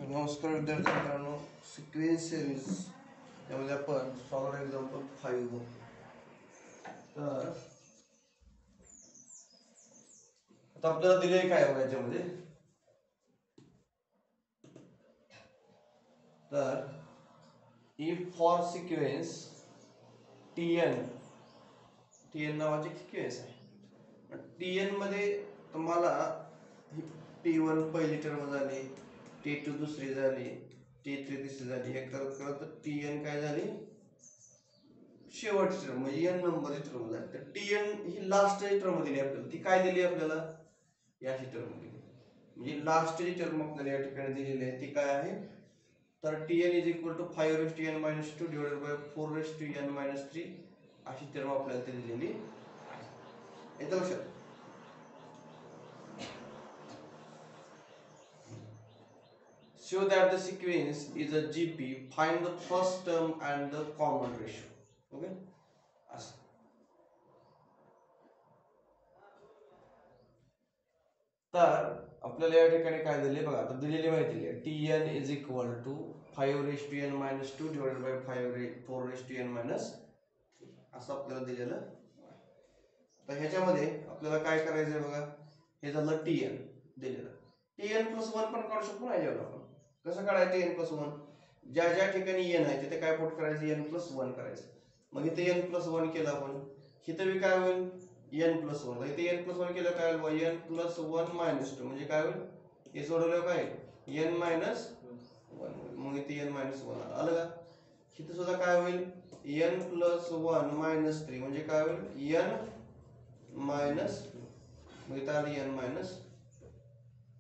नमस्कार विद्यार्थी मित्रांनो, सिक्वेन्स सिरीज त्यामध्ये आपण सॉल्व एक्झाम्पल 5 बघू. तर आता आपल्याला दिले काय बघा याच्यामध्ये. तर इफ फॉर सिक्वेन्स टीएन नावाची सिक्वेन्स आहे. टीएन मध्ये तुम्हाला T1 पहिली टर्म झाली, T2 दुसरी झाली, T3 तिसरी झाली, हे करत करत Tn काय झाली शेवटची टर्म म्हणजे n नंबरची टर्म झाली. तर Tn ही लास्ट टर्म दिली आपल्याला. ती काय दिली आपल्याला याची टर्म दिली, म्हणजे लास्ट ची टर्म आपल्याला या ठिकाणी दिलेली आहे. ती काय आहे तर Tn is equal to 5 raise to n minus 2 divided by 4 raise to n minus 3 अशी टर्म आपल्याला ती दिलेली आहे. येतं लक्षात. Show that the sequence is a GP. Find the first term and the common ratio. Okay? असं. तर आपल्याला या ठिकाणी काय दिले बघा. आता दिलेली माहिती आहे Tn is equal to 5 raise to n minus 2 divided by 4 raise to n minus 3 असं आपल्याला दिलेलं आहे. तर ह्याच्यामध्ये आपल्याला काय करायचंय बघा. हे झालं Tn दिलेलं. Tn प्लस 1 पण काढू शकतो ना याच्यावर आपण. कसं काढायचं n प्लस 1. ज्या ज्या ठिकाणी n आहे तिथे काय पुट करायचं n प्लस 1 करायचं. मग इथे n प्लस 1 केलं आपण. इथे बी काय होईल n प्लस 1. इथे n प्लस 1 केलं काय होईल n प्लस 1 मायनस 2 म्हणजे काय होईल हे सोडवल्यावर काय n मायनस 1. मग इथे n मायनस 1 आलं का. इथे सुद्धा काय होईल n प्लस 1 मायनस 3 म्हणजे काय होईल n मायनस 2. मग इथे आली n मायनस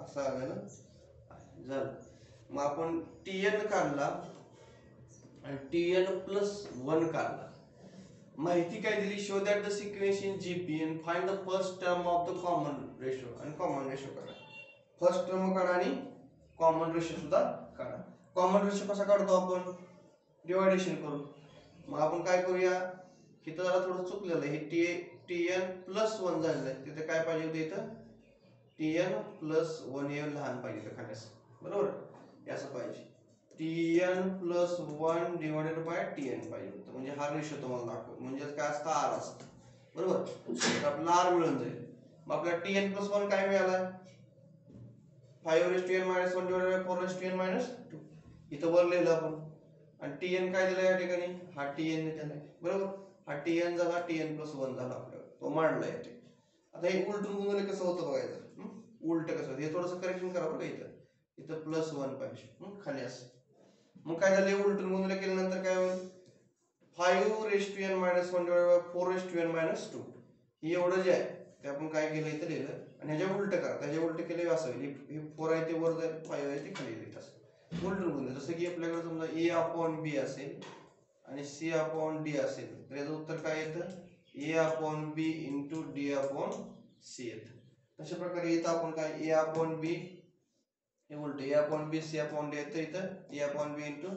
असं आलं झालं. मग आपण Tn काढला आणि Tn प्लस 1 काढला. माहिती काय दिली. Show that the sequence in GP and find the first term of the common ratio. आणि कॉमन रेशो काढा. फर्स्ट टर्म काढा आणि कॉमन रेशो सुद्धा काढा. कॉमन रेशो कसा काढतो आपण डिवायडेशन करून. मग आपण काय करूया इथं जरा थोडं चुकलेलं आहे. हे Tn प्लस 1 झालेलं आहे. तिथे काय पाहिजे होतं इथं Tn प्लस 1 हे लहान पाहिजे खाली असं बरोबर असं पाहिजे. Tn plus 1 divided bye Tn पाहिजे होतं. म्हणजे हा रेशो तुम्हाला दाखव म्हणजे काय असतं r असतं बरोबर. तर आपल्याला r मिळून जाईल. मग आपल्याला Tn प्लस 1 काय मिळाला 5 raise to n minus 1 divided by 4 raise to n minus 2 इथं वर लिहिलं आपण. आणि Tn काय दिलं या ठिकाणी हा Tn दिलाय बरोबर. हा Tn झाला Tn प्लस 1 झाला आपल्याला तो मांडला इथे. आता हे उलटून गुणवले कसं होतं बघायचं. उलट कसं हे थोडंसं करेक्शन करा बरं. इथं प्लस 1 पाहिजे खाली असं. मग काय झालं उलटून गुणवले केल्यानंतर काय होईल 5 raise to n minus 1 divided by 4 raise to n minus 2 हे एवढं जे आहे ते आपण काय केलं इथं लिहिलं. आणि ह्याच्या उलट करा. त्याच्या उलट केले असं होईल. हे 4 आहे ते वर जाईल 5 आहे ते खाली येईल असं उलटून गुणले. जसं की आपल्याकडे समजा a अपॉन b असेल आणि c अपॉन d असेल तर याचं उत्तर काय येतं a upon b into d upon c येतं. तशा प्रकारे इथं आपण काय a अपॉन b हे उलट a upon b c upon d येतं. इथं a upon b into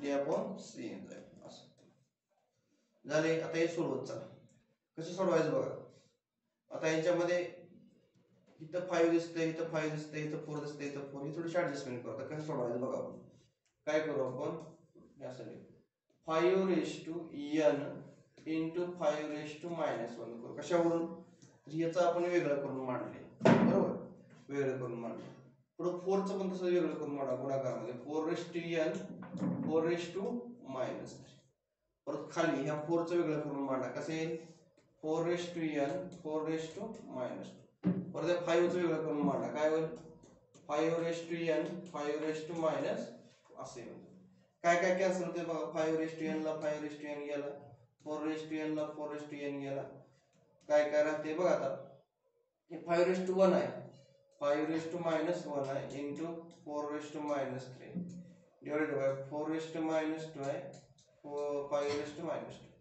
d upon c येतं असं झाले. आता हे सोडवत चला. कसं सोडवायचं बघा. आता याच्यामध्ये इथं 5 दिसतंय इथं 5 दिसतंय इथं 4 दिसतंय इथं 4 ही थोडीशी ऍडजस्टमेंट करू. आता कसं सोडवायचं बघा. आपण काय करू आपण हे असं लिहू 5 raise to n into 5 raise to minus 1 करू. कशावरून याचं आपण वेगळं करून मांडले बरोबर. वेगळं करून मांडले. पुढं 4 चं पण तसं वेगळं करून मांडा गुणाकारामध्ये 4 raise to n 4 raise to minus 3. परत खाली ह्या 4 चं वेगळं करून मांडा. कसं येईल 4 raise to n 4 raise to minus 2. परत या 5 चं वेगळं करून मांडा. काय होईल 5 raise to n 5 raise to minus असे येईल. काय काय कॅन्सल होते बघा. 5 रेस टू n ला 5 रेस टू n गेला. 4 रेस टू n ला 4 रेस टू n गेला. काय काय राहते बघा. आता हे 5 रेस टू 1 आहे 5 रेस टू मायनस 1 आहे into 4 raise to minus 3 divided by 4 raise to minus 2 आहे 5 रेस टू मायनस 2.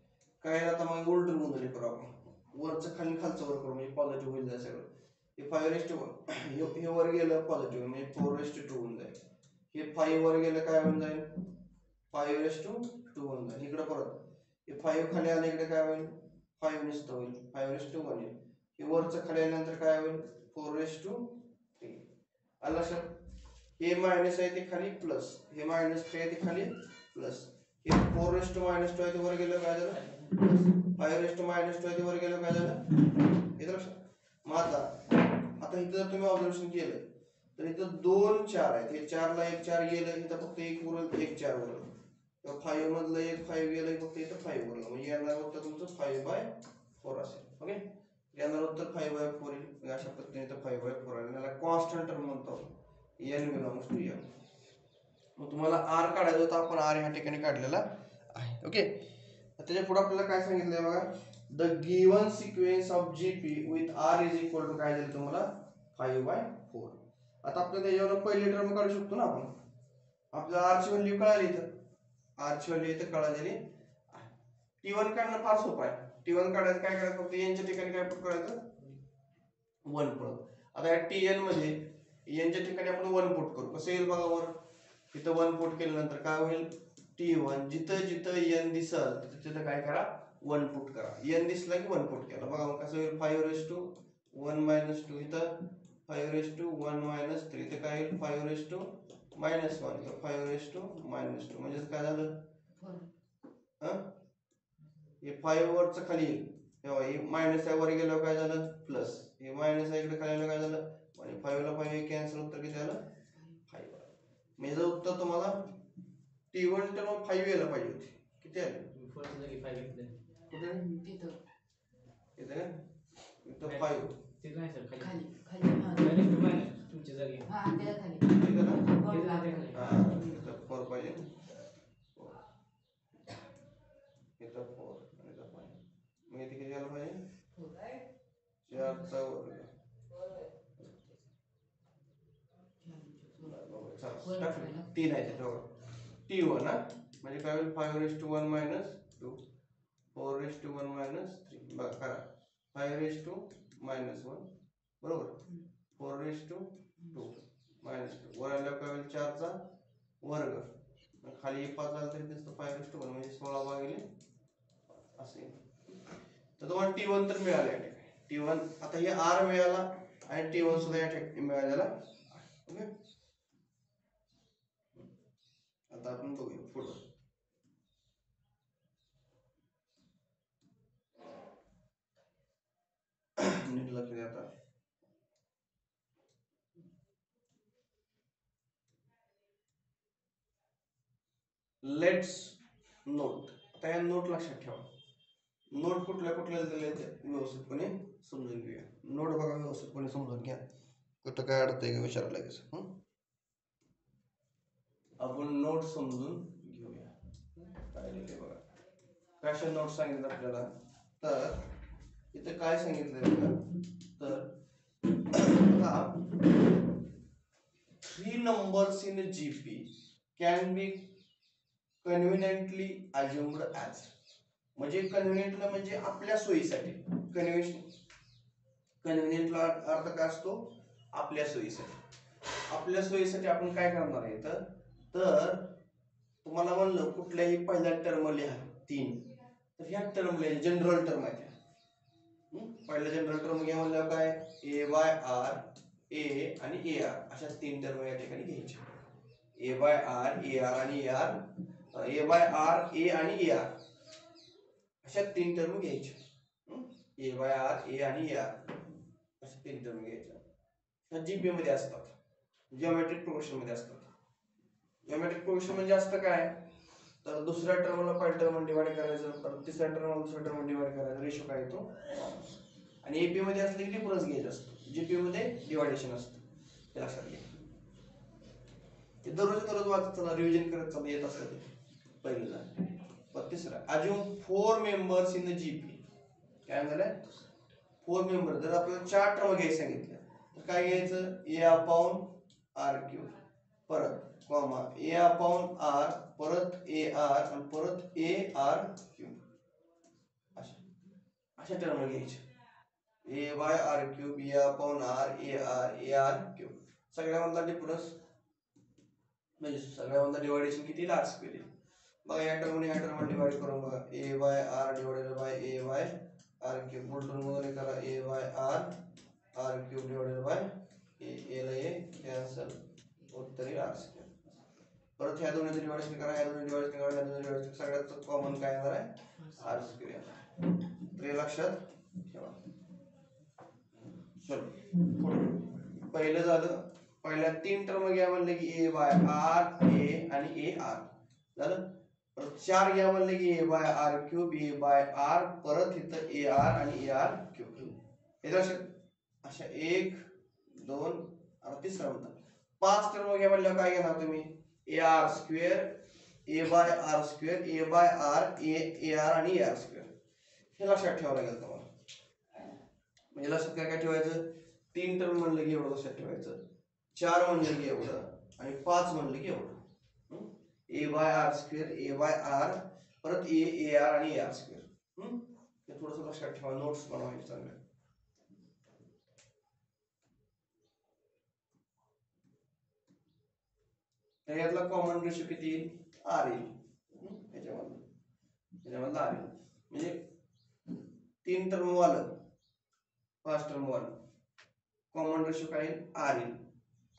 काय आता मग उलटून गुणले करू आपण. वरचं खाली खालचं वर करू म्हणजे पॉझिटिव्ह होईल सगळं. हे 5 रेस टू 1 हे वर गेलं पॉझिटिव्ह म्हणजे 4 रेस टू 2 होऊन जाईल. हे 5 वर गेलं काय होऊन जाईल 5 रेस टू 2 होऊन जाईल. इकडे परत हे 5 खाली आलं इकडे काय होईल 5 नुसतं होईल 5 रेस टू 1 येईल. हे वरचं खाली आल्यानंतर काय होईल 4 रेस टू 3 आलं लक्षात. हे मायनस आहे ते खाली प्लस, हे मायनस 3 आहे ते खाली प्लस, हे 4 मायनस 2 आहे ते वर गेलं काय झालं 5 मायनस 2 आहे ते वर गेलं काय झालं हे लक्षात. मग आता इथं जर तुम्ही ऑब्झर्वेशन केलं तर इथं 2 4 आहेत, हे 4 ला 1 4 गेलं, इथं फक्त 1 उरलं 1 4 उरलं, 5 मधलं 1 5 गेलं फक्त इथं 5 उरलं, म्हणजे येणार उत्तर तुमचं 5/4 असेल. ओके, येणार उत्तर 5/4 येईल. अशा पद्धतीने इथं 5/4 आहे. याला कॉन्स्टंट टर्म म्हणतो, n बिलॉंग्स टू m. मग तुम्हाला r काढायचं होतं, आपण r ह्या ठिकाणी काढलेला आहे. ओके, त्याच्या पुढे आपल्याला काय सांगितलंय बघा, the given sequence of GP with r is equal to काय दिलं तुम्हाला 5/4. आता आपल्याला त्याच्यावर पहिली टर्म काढू शकतो ना आपण, आपल्याला r ची व्हॅल्यू कळाली, इथं r ची व्हॅल्यू इथं कळालेली आहे. t1 काढणं फार सोपं आहे. t1 काढायचं काय करायचं, फक्त n च्या ठिकाणी काय पुट करायचं 1 पुट. आता या tn मध्ये n च्या ठिकाणी आपण 1 पुट करू, कसं येईल बघा वर, इथं 1 पुट केल्यानंतर काय होईल t1, जिथं जिथं n दिसल तिथं काय करा 1 पुट करा, n दिसला की 1 पुट केला, बघा मग कसं होईल 5 - 1 - 2, इथं 5 - 1 - 3, इथं काय होईल 5 - -1, 5 - म्हणजे काय झालं हे 5 वरचं खाली येईल, तेव्हा हे मायनस वर गेल्यावर काय झालं प्लस, हे मायनस इकडे खाली आलं काय झालं, आणि 5 ला 5 कॅन्सल, उत्तर किती आलं 5. म्हणजे जर उत्तर तुम्हाला t1 तर मग 5 यायला पाहिजे होती, किती आले कुठे इथं इथं 5 खाली खाली तुमच्या जागी त्याला खाली इथं 4 पाहिजे, इथं 4 आणि इथं 5, मग इथे किती आलं पाहिजे 4चा वर्ग. चला 3 आहे त्याच्यावर t1 ना, म्हणजे काय होईल 5 - 1 - 2, 4 - 1 - 3, बघा करा 5 - -1 बरोबर, 4 - 2 - 2, वर आल्यावर काय होईल 4चा वर्ग, खाली 5 आलं तरी दिसतं 5 - 1 म्हणजे 16 भागिले असे. तर तुम्हाला t1 तर मिळाले, t1 आता हे r मिळाला आणि t1 सुद्धा या ठिकाणी मिळालेला. ओके, आता आपण बघूया पुढे. नीट लक्ष द्या आता. लेट्स नोट, आता या नोट लक्षात ठेवा, नोट कुठल्या कुठल्या दिले ते व्यवस्थितपणे समजून घेऊया. नोट बघा व्यवस्थितपणे समजून घ्या, कुठं काय अडतंय का विचारलं लगेच. आपण नोट समजून घेऊया काय लिहिले बघा, कशा नोट सांगितलं आपल्याला, तर इथे काय सांगितलंय बघा, तर 3 numbers in GP can be conveniently assumed as, म्हणजे कन्व्हिनियंटला म्हणजे आपल्या सोयीसाठी, कन्व्हिनियंटला अर्थ काय असतो आपल्या सोयीसाठी. आपल्या सोयीसाठी आपण काय करणार आहे तर तुम्हाला म्हणलं कुठल्याही पहिल्या टर्म लिहा 3, तर ह्या टर्म लिहा जनरल टर्म आहे, पहिल्या जनरल टर्म घ्या म्हणल्यावर काय a/r a आणि ar अशा 3 टर्म या ठिकाणी घ्यायच्या, a/r ar आणि ar, a/r a आणि ar अशा 3 टर्म घ्यायच्या, a/r a आणि ar अशा 3 टर्म घ्यायच्या. ह्या जीपी मध्ये असतात, जिओमेट्रिक प्रोग्रेशन मध्ये असतात. जिओमेट्रिक प्रोग्रेशन म्हणजे असतं काय, तर दुसऱ्या टर्मला पहिल्या टर्म डिवाइड करायचं, परत तिसऱ्या टर्मला दुसऱ्या टर्म डिवाइड करायचं, रेशो काय येतो. आणि एपी मध्ये असले की डिफरन्स घ्यायचा असतो, जीपी मध्ये डिवायडेशन असतं, ते लक्षात घ्या. ते दररोज वाचत चला, रिव्हिजन करत चला, येत असतं ते पहिलं. पण तिसरा अजून 4 मेंबर्स इन द जीपी, काय झालंय 4 मेंबर, जर आपल्याला 4 टर्म घ्यायचं सांगितलं तर काय घ्यायचं a/r³, परत कॉमा a/r, परत ar आणि परत ar³, अशा टर्म घ्यायच्या, a/r³, a/r, ar3, सगळ्यामधला डिफरन्स म्हणजे सगळ्यामधला डिवायडेशन किती r² येईल. बघा या टर्मने ह्या टर्म डिवाइड करून बघा, a/r डिवाइडेड बाय a/r³, उलटून वगैरे करा, a/r r³ divided by a ला a कॅन्सल, उत्तर येईल आर स्क्वेअर. परत ह्या दोन्ही डिवायडेशन करा, ह्या दोन्ही डिवायडेशन करा, ह्या दोन्ही डिवायडेशन सगळ्यात कॉमन काय येणार आहे आर स्क्वेअर. तर हे लक्षात ठेवा. चलो पुढे पहिलं झालं. पहिल्या 3 टर्म घ्या म्हणले की ए बाय आर ए आणि ए आर झालं. परत 4 घ्या म्हणले की ए by r cube a by R, परत इथं ए आर आणि ए आर क्यूब. हे लक्षात अशा 1 2 आता तिसरा म्हणता 5 टर्म घ्या म्हणल्यावर काय घेणार तुम्ही A R square A by R square A by R A R आणि ए आर स्क्वेअर. हे लक्षात ठेवावं लागेल तुम्हाला. म्हणजे लक्षात काय काय ठेवायचं 3 टर्म म्हणलं की एवढं लक्षात ठेवायचं, 4 म्हणलं की एवढं आणि 5 म्हणलं की एवढं. ए by R square A by R परत ए आर आणि ए आर स्क्वेअर. हे थोडंसं लक्षात ठेवा, नोट्स बनवायचे चांगले. तर यातला कॉमन रेशो किती येईल आर येईल. याच्यामधला आर येईल म्हणजे 3 टर्म वालं 5 टर्म वालं कॉमन रेशो काय येईल आर येईल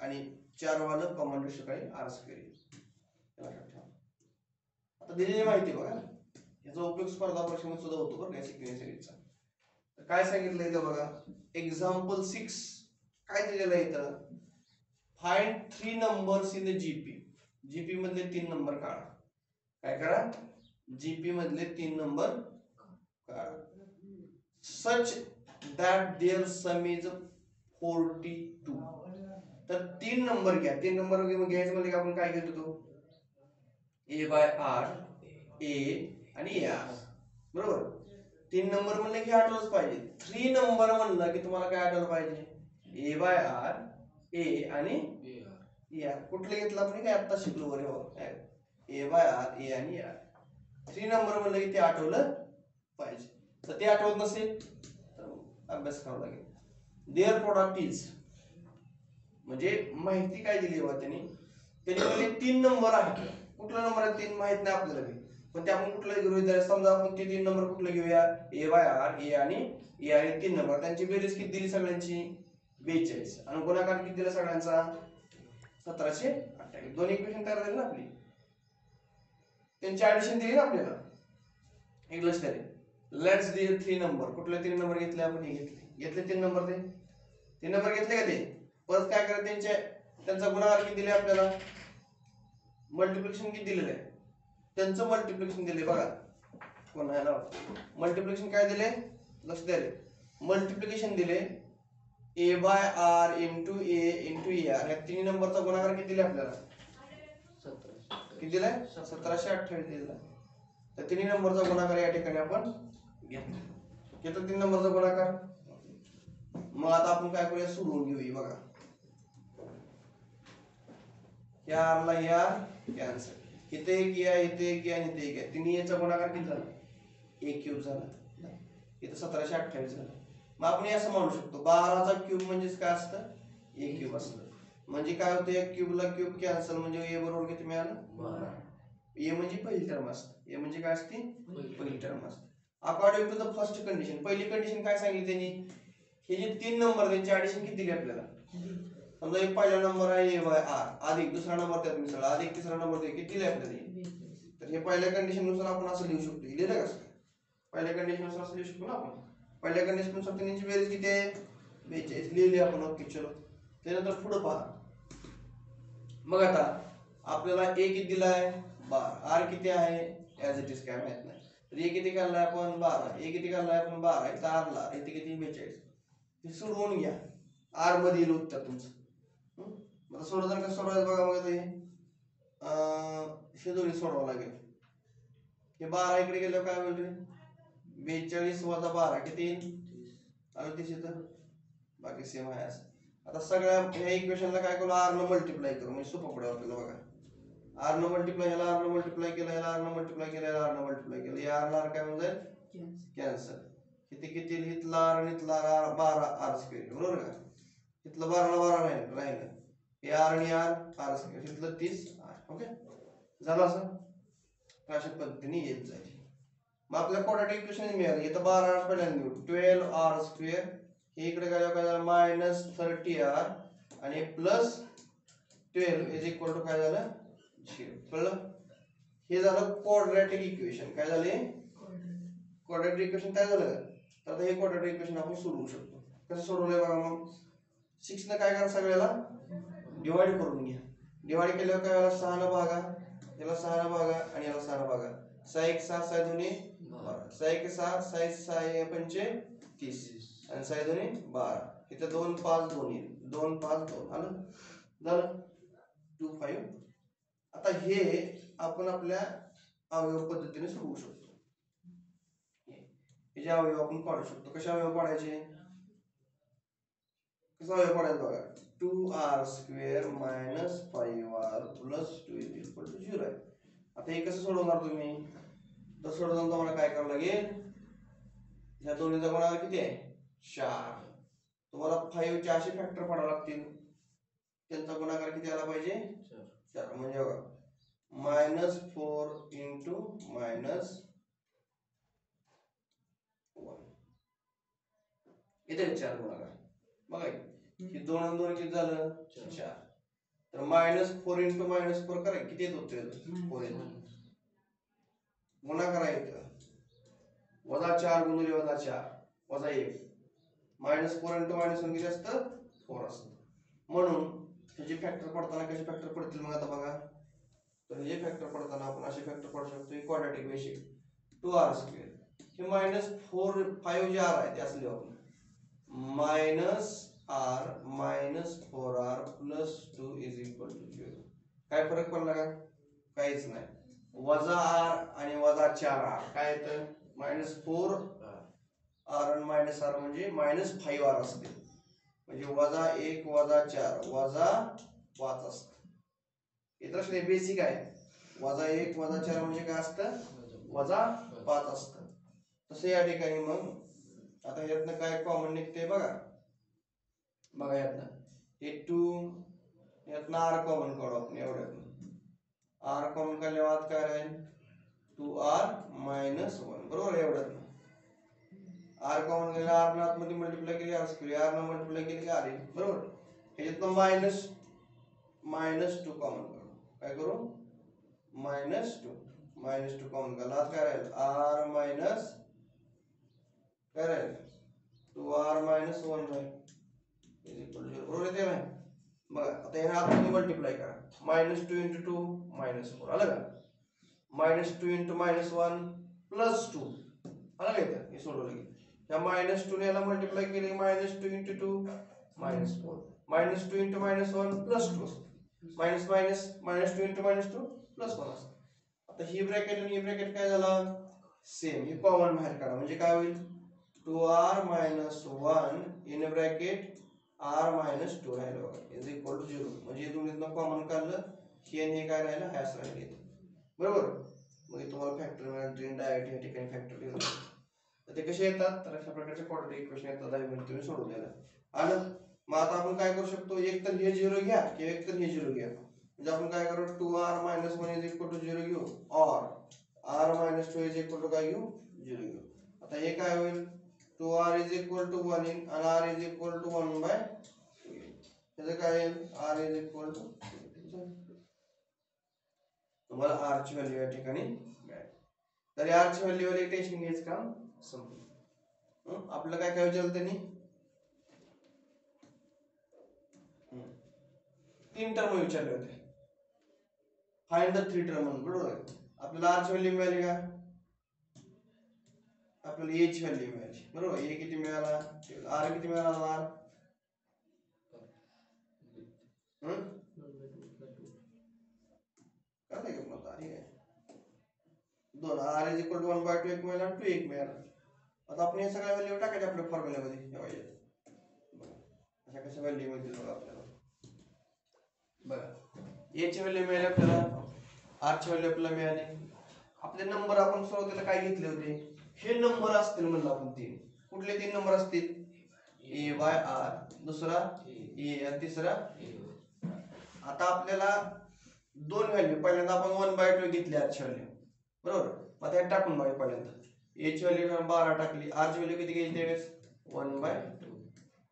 आणि 4 वालं कॉमन रेशो काय आर स्क्वेअर येईल. आता दिलेली माहिती बघा, याचा उपयोग स्पर्धा परीक्षेमध्ये सुद्धा होतो बरं काय सिक्वेन्स सिरीजचा. तर काय सांगितलंय इथं बघा एक्झाम्पल 6 काय दिलेलं आहे इथं find 3 numbers in the GP. GP मधले 3 नंबर काढा. काय करा जीपी मधले 3 नंबर काढा. Such that their sum is 42. तर 3 नंबर घ्या. 3 नंबर घ्यायचं म्हणजे आपण काय घेत होतो ए बाय आर ए आणि ए आर बरोबर. 3 नंबर म्हणलं की आठवलंच पाहिजे. 3 नंबर म्हणलं की तुम्हाला काय आठवलं पाहिजे ए बाय आर ए आणि ए आर. कुठलं घेतलं आपण काय आता शिकलो बरे ए बाय आर ए आणि ए आर. 3 नंबर म्हणलं की ते आठवलं पाहिजे. तर ते आठवत नसेल तर अभ्यास करावा लागेल. देअर प्रोडक्ट इज म्हणजे माहिती काय दिली बा त्यांनी 3 नंबर आहे. कुठला नंबर आहे 3 माहित नाही आपल्याला, पण ते आपण कुठला घेऊया. समजा आपण ते 3 नंबर कुठलं घेऊया ए बाय आर ए आणि ए आर 3 नंबर. त्यांची बेरीज किती दिली सगळ्यांची 42 आणि गुणाकार किती दिला सगळ्यांचा 1728. दोन इक्वेशन तयार झाली ना आपली. त्यांची ऍडिशन दिली ना आपल्याला. एक लक्षात आले. Let's dear 3 number. कुठले 3 नंबर घेतले आपण हे घेतले 3 नंबर. ते 3 नंबर घेतले का ते परत काय करा त्यांचा गुणाकार किती दिले आपल्याला मल्टिप्लिकेशन किती दिलेलं आहे त्यांचं मल्टिप्लिकेशन दिले बघा. कोणाला मल्टिप्लिकेशन काय दिले लक्ष द्या. मल्टिप्लिकेशन दिले a by r into a r. या 3 नंबरचा गुणाकार किती दिले आपल्याला किती दिलाय 1728 दिला. तर 3 नंबरचा गुणाकार या ठिकाणी आपण घेतो 3 नंबरचा गुणाकार. मग आता आपण काय करूया सोडवून घेऊया बघा. या आरला या कॅन्सल. इथे एक या इथे एक या आणि इथे एक या. तिन्ही याचा गुणाकार किती झाला ए क्यूब झाला. इथं 1728 झाला. मग आपण असं म्हणू शकतो 12चा क्यूब म्हणजे काय असतं ए क्यूब असतं. म्हणजे काय होतं या क्यूबला क्यूब कॅन्सल म्हणजे ए बरोबर किती मिळालं 12. ए म्हणजे पहिली टर्म असते. ए म्हणजे काय असते पहिली टर्म असते. According to the first condition. पहिली कंडिशन काय सांगितली त्यांनी हे जे 3 नंबर त्यांची ऍडिशन किती दिली आपल्याला. समजा एक पहिला नंबर आहे ए बाय आर अधिक दुसरा नंबर त्यात मिसळला अधिक तिसरा नंबर किती दिले आपल्याला. तर हे पहिल्या कंडिशन नुसार आपण असं लिहू शकतो. लिहिलं कसं पहिल्या कंडिशन नुसार असं लिहू शकतो ना आपण. पहिल्या कंडिशन नुसार त्यांची बेरीज किती आहे 42 लिहिली आपण. ओके चलो. त्यानंतर पुढे पहा. मग आता आपल्याला ए किती दिलाय 12. आर किती आहे ऍज इट इज काय माहित नाही. तर ए किती काढलाय आपण 12. ए किती काढलाय आपण 12. इथं आरला इथे किती 42. हे सोडवून घ्या. आर मध्ये येईल उत्तर तुमचं. आता सोडवताना कसं सोडवायचं बघा. मग हे दोन्ही सोडवावं लागेल. हे 12 इकडे गेल्यावर काय होईल रे 42 वजा 12 किती आलं 30. तर बाकी सेम आहे असं. आता सगळ्या ह्या इक्वेशनला काय करू आर न मल्टिप्लाय करू म्हणजे सोपं पडेल आपल्याला बघा. आर न मल्टिप्लाय ह्याला आर न मल्टिप्लाय केलं ह्याला आर न मल्टिप्लाय केलं ह्याला आर न मल्टिप्लाय केलं. या आर ला आर काय म्हणजे कॅन्सल. किती किती इथला आर आणि इथला आर 12 आर स्क्वेअर बरोबर का. इथलं 12 ला 12 राहिलं. हे आर आणि आर आर स्क्वेअर इथलं 30 आर. ओके झालं असं. अशा पद्धतीने येत जाईल. मग आपल्याला क्वाड्रॅटिक इक्वेशन मिळालं. इथं 12 आर पहिल्यांदा निवडू 12 आर स्क्वेअर. हे इकडे काय झालं -30 आर आणि प्लस 12 इज इक्वल टू काय झालं 0. कळलं? हे झालं क्वाड्रॅटिक इक्वेशन. काय झाले? क्वाड्रॅटिक इक्वेशन काय झालं? तर आता हे क्वाड्रॅटिक इक्वेशन आपण सोडवू शकतो. कसं सोडवलंय बघा मग. 6 न काय करा सगळ्याला डिवाइड करून घ्या. डिवाइड केल्यावर काय झालं 6 न भागा, याला 6 न भागा आणि याला 6 न भागा. 6 1 6 6 2 12. 6 1 6 6 6 5 30 आणि 6 2 12. इथे 2 5 2 येईल. 2 5 2 आलं झालं 2 5. आता हे आपण आपल्या अवयव पद्धतीने सोडवू शकतो. हे जे अवयव आपण काढू शकतो. कशा अवयव काढायचे? कसा अवयव काढायचा बघा. 2r² minus 5r plus 2 is equal to 0 आहे. आता हे कसं सोडवणार तुम्ही? तर सोडवताना तुम्हाला काय करावं लागेल? ह्या दोन्हीचा गुणाकार किती आहे? 4. तुम्हाला 5 चे असे फॅक्टर पडावे लागतील, त्यांचा गुणाकार किती आला पाहिजे? 4. म्हणजे बघा -4 इंटू -1 इथे 4 गुणाकार. बघा हे 2 आणि 2 किती झालं? 4. तर -4 इंटू -4 करा किती येत होते? 4 येतो. गुणाकार आहे इथं -4 गुणिले -4 -1. -4 इंटू -1 किती असतं? 4 असतं. म्हणून ह्याचे फॅक्टर पडताना कसे फॅक्टर पडतील मग आता बघा. तर हे फॅक्टर पडताना आपण असे फॅक्टर पडू शकतो. Quadratic basic 2r². हे -4 5 जे r आहे ते असले आपण -r -4r plus 2 is equal to 0. काय फरक पडला का? काहीच नाही. वजा r आणि वजा 4r काय येतं? -4r आणि -r म्हणजे -5r असते. म्हणजे -1 वजा 4 वजा 5 असतं. इतर बेसिक आहे. -1 वजा 4 म्हणजे काय असतं? वजा 5 असतं. तसं या ठिकाणी मग आता यातनं काय कॉमन निघते बघा. बघा यातनं हे 2 यातनं r कॉमन काढू आपण. एवढ्यातनं r कॉमन काढल्यावर काय राहील? 2r -1 बरोबर. एवढ्यातनं r कॉमन केलं, r न आतमध्ये मल्टिप्लाय केली r², r न मल्टिप्लाय केली r येईल बरोबर. ह्याच्यातनं -2 कॉमन काढू. काय करू? -2 कॉमन काढला काय राहील? r मायनस काय राहील? 2r - 1 राहील इज इक्वल टू 0 बरोबर येते नाही. बघा आता ह्या आतमध्ये मल्टिप्लाय करा. -2 इंटू 2 -4 आलं का? -2 इंटू -1 प्लस 2 आलं का इथं? हे सोडवलं की ह्या -2 ने याला मल्टिप्लाय केले. -2 into 2 -4 -2 into -1 plus 2 -2 into -2 plus 1 असतं. आता ही ब्रॅकेट आणि ही ब्रॅकेट काय झाला? सेम. ही कॉमन बाहेर काढा म्हणजे काय होईल? 2r - 1 इन ब्रॅकेट r - 2 राहिलं बघा इज इक्वल टू 0. म्हणजे दोन्हीतनं कॉमन काढलं हे आणि हे काय राहिलं? हॅश राहिले बरोबर. मग तुम्हाला फॅक्टर मिळाल डायरेक्ट या ठिकाणी फॅक्टर लिहून. तर ते कसे येतात? तर अशा प्रकारचे क्वाड्रॅटिक इक्वेशन येतात. 10 मिनिट तुम्ही सोडवलेलं आलं. मग आता आपण काय करू शकतो? एक तर हे 0 घ्या किंवा एक तर हे 0 घ्या. म्हणजे आपण काय करू? 2r - 1 इज इक्वल टू 0 घेऊ और r - 2 इज इक्वल टू काय घेऊ? 0 घेऊ. आता हे काय होईल? 2r इज इक्वल टू 1 इन आणि r इज इक्वल टू 1/2. त्याचं काय येईल? r इज इक्वल टू तुम्हाला r ची व्हॅल्यू या ठिकाणी मिळेल. तर r ची व्हॅल्यू वाले टेन्शन घ्यायचं काम संपलं. आपलं काय काय विचारलं त्यांनी? 3 टर्म विचारले होते. फाइंड द 3 टर्म बरोबर आहे. आपल्याला r ची व्हॅल्यू मिळाली का? आपल्याला a ची व्हॅल्यू मिळाली बरोबर. a किती मिळाला? r किती मिळाला? r काय आहे मग r आहे 2. r इज इक्वल टू 1/2 एक मिळाला आणि 2 एक मिळाला. आता आपण हे सगळ्या व्हॅल्यू टाकायच्या आपल्या फॉर्म्युल्यामध्ये. अशा कशा व्हॅल्यू मिळतील बघा आपल्याला. बघा a ची व्हॅल्यू मिळाली आपल्याला, r ची व्हॅल्यू आपल्याला मिळाली. आपले नंबर आपण सुरुवातीला काय घेतले होते? हे नंबर असतील म्हणलं आपण 3. कुठले 3 नंबर असतील? a बाय r, दुसरा a आणि तिसरा a. आता आपल्याला दोन व्हॅल्यू पहिल्यांदा आपण 1/2 घेतली r ची व्हॅल्यू बरोबर. मग त्यात टाकून बघा पहिल्यांदा a ची व्हॅल्यू 12 टाकली. r ची व्हॅल्यू किती घ्यायची त्यावेळेस? 1/2.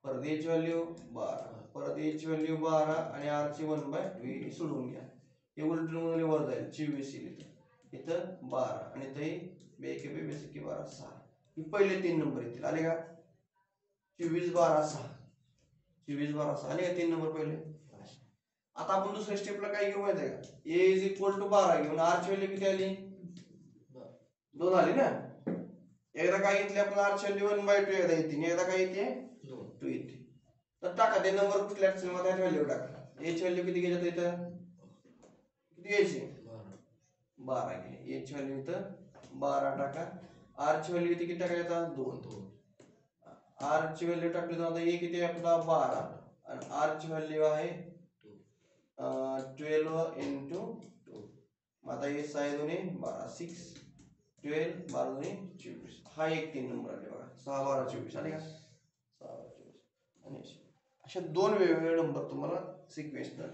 परत a ची व्हॅल्यू 12 परत एच व्हॅल्यू 12 आणि आर ची 1/2 सोडून घ्या. हे उलटून वर जाईल 24 येईल इथं 12 आणि इथं बेके बेसिक 12 6. ही पहिले 3 नंबर येतील. आले का? 24 12 6 24 12 6 आले का 3 नंबर पहिले. आता आपण दुसऱ्या स्टेपला काय घेऊ माहिती आहे का? ए इज इक्वल टू 12 घेऊन आर ची व्हॅल्यू किती आली? 2 आली ना. एकदा काय घेतली आपण आर ची व्हॅल्यू 1/2 एकदा येते, एकदा काय येते 2 येते. तर टाका ते नंबर कुठल्या असेल मग त्यात व्हॅल्यू टाका. ए ची व्हॅल्यू किती घ्यायची इथं? किती घ्यायची? 12 घ्या. ए ची व्हॅल्यू इथं 12 टाका. आर ची व्हॅल्यू किती टाकायचा? 2. आर ची व्हॅल्यू टाकली तर आता ए किती आहे आपला? 12 आणि आर ची व्हॅल्यू आहे 12 into 2. आता हे 6 दुने 12 6 12 12 दुने 24. हा एक 3 नंबर आले बघा. 6 12 24 आले का? 6 12 24 आणि अशा 2 वेगवेगळे नंबर तुम्हाला सिक्वेन्सनं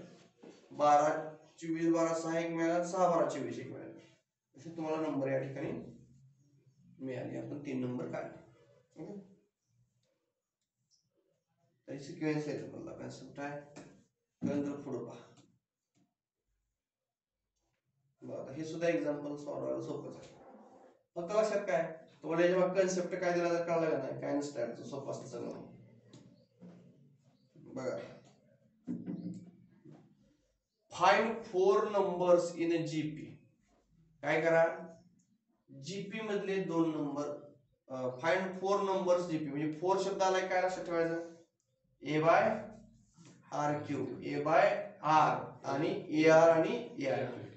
12 24 12 6 एक मिळाला, 6 12 24 एक मिळाला. असे तुम्हाला नंबर या ठिकाणी मिळाले. आपण 3 नंबर काढले. ओके, तरी सिक्वेन्स आहे तुम्हाला कन्सेप्ट आहे. नंतर पुढे पहा. बघा हे सुद्धा एक्झाम्पल सॉल्व्ह करायला सोपंच आहे. फक्त लक्षात काय तुम्हाला जेव्हा कन्सेप्ट काय दिला तर कळलं का नाही? काय नसतं सोपं असतं सगळं. बघा, find 4 numbers in a GP. काय करा? जीपी मधले 2 नंबर फाइंड 4 नंबर्स जीपी. म्हणजे 4 शब्द आलाय काय लक्षात ठेवायचं? A by r cube, a by R आणि ए आर आणि ए आर क्यूब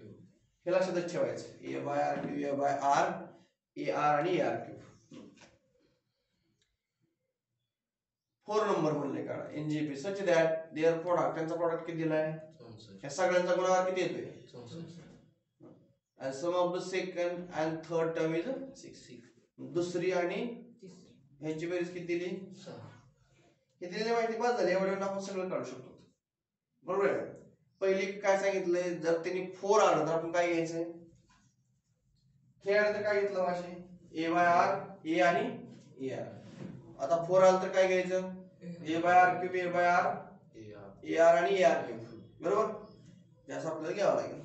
हे लक्षातच ठेवायचं. A by r cube, a by R, A R आणि ए आर क्यूब. 4 नंबर म्हणले काढा in GP such that their product, त्यांचा प्रोडक्ट किती दिलाय? या सगळ्यांचा गुणाकार किती येतोय? 64. and sum of the second and third term is 6. दुसरी आणि ह्याची बेरीज किती दिली? 6. हे दिलेली माहिती बस झाली. एवढ्या आपण सगळं काढू शकतो. बरोबर आहे. पहिली काय सांगितलंय? जर त्यांनी 4 आलं तर आपण काय घ्यायचंय? हे आलं तर काय घेतलं माशी? ए बाय आर, ए आणि ए आर. आता 4 आलं तर काय घ्यायचं? A by r cube, a by R, A R आणि ए आर क्यूब. बरोबर, जास्त आपल्याला घ्यावं लागेल.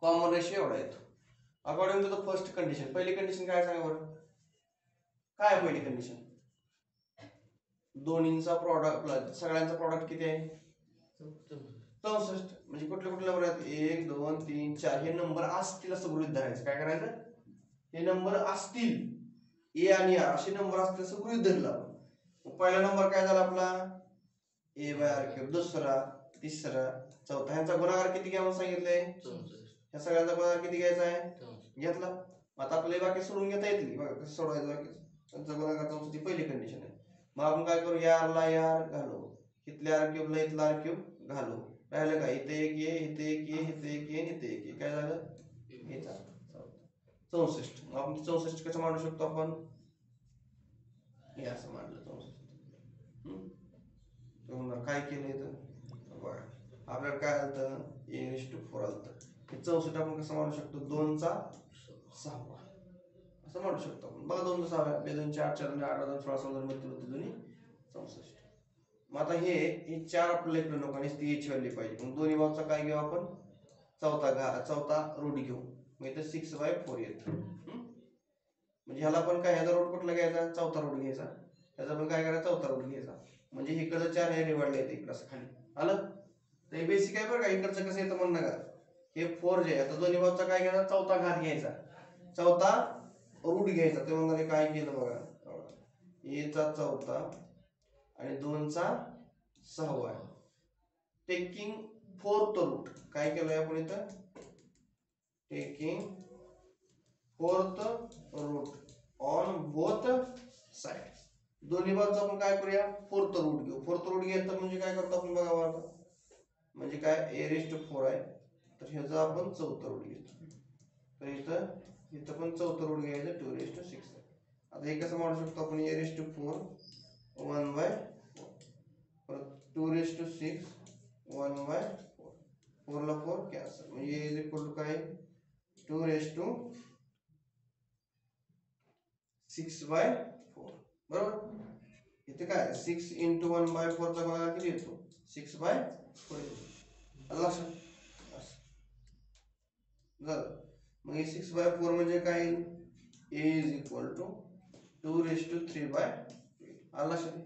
कॉमन रेशियो एवढा येतो. According to the first condition. पहिली कंडिशन काय सांगा बरं? काय पहिली कंडिशन? दोन्हींचा प्रॉडक्ट, सगळ्यांचा प्रॉडक्ट किती आहे? 64. म्हणजे कुठले कुठले नंबर आहेत? 1 2 3 4. हे नंबर असतील असं गृहीत धरायचं. काय करायचं? हे नंबर असतील, ए आणि आर असे नंबर असतील असं गृहीत धरलं आपण. पहिला नंबर काय झाला आपला? ए बाय आर क्यूब. दुसरा, तिसरा, चौथा. ह्यांचा गुणाकार किती घ्यावं सांगितलंय? 64. ह्या सगळ्यांचा गुणाकार किती घ्यायचा आहे? घेतला. आता आपल्याला बाकी सोडून घेता येतील. बघा कसं सोडवायचं बाकी. त्यांचा गुणाकार 64 ची पहिली कंडिशन आहे. मग आपण काय करू? या आरला या आर घालू, इथल्या आर क्यूबला इथला आर क्यूब घालू. राहिलं काय? इथे एक ये, इथे एक ये, इथे एक ये, इथे एक ये. काय झालं? 64. मग आपण 64 कसं मांडू शकतो आपण? हे असं मांडलं 64. काय केलंय तर बघा आपल्याला काय आलं? a⁴ आलं. 64 आपण कसं मांडू शकतो? 2 चा 6 असं मांडू शकतो आपण. बघा 2 चा 6 2 2 4 4 8 2 16 16 मध्ये दोन्ही 64. मग आता हे 4 आपल्याला इकडे नको आणि ती एच व्हॅल्यू पाहिजे. मग दोन्ही बाजूचा काय घेऊ आपण? चौथा रूट घेऊ. मग इथं 6/4 येतं. म्हणजे ह्याला पण काय? ह्याचा रूट कुठला घ्यायचा? चौथा रूट घ्यायचा. ह्याचा पण काय करायचा? चौथा रूट घ्यायचा. म्हणजे इकडचं 4 हे निवडले येते इकडं असं खाली आलं. तर हे बेसिक आहे बरं का. इकडचं कसं येतं म्हणणं का? हे 4 जे आहे आता दोन्ही बाजूचा काय घ्यायचा? चौथा घात घ्यायचा, चौथा रूट घ्यायचा. ते म्हणणारे काय केलं बघा, ए चा चौथा आणि 2 चा 6. Taking 4th root. काय केलंय आपण इथं? Taking 4th root on both side. दोन्ही बाजूचा आपण काय करूया? 4th रूट घेऊ. 4th रूट घेतलं म्हणजे काय करतो आपण बघा बरं. म्हणजे काय? a⁴ आहे तर ह्याचा आपण 4th रूट घेतो. तर इथं पण 4th रूट घ्यायचं 2⁶. आता हे कसं मांडू शकतो आपण? a⁴ 1/4 परत 2⁶ 1/4. 4 ला 4 कॅन्सल. म्हणजे a = काय? 2⁶/6/4. बरोबर. इथे काय 6 × 1/4 चा भाग किती येतो 6/4 आलं लक्षात असं झालं मग हे 6/4 म्हणजे काय a = 2/3/8 आलं लक्षात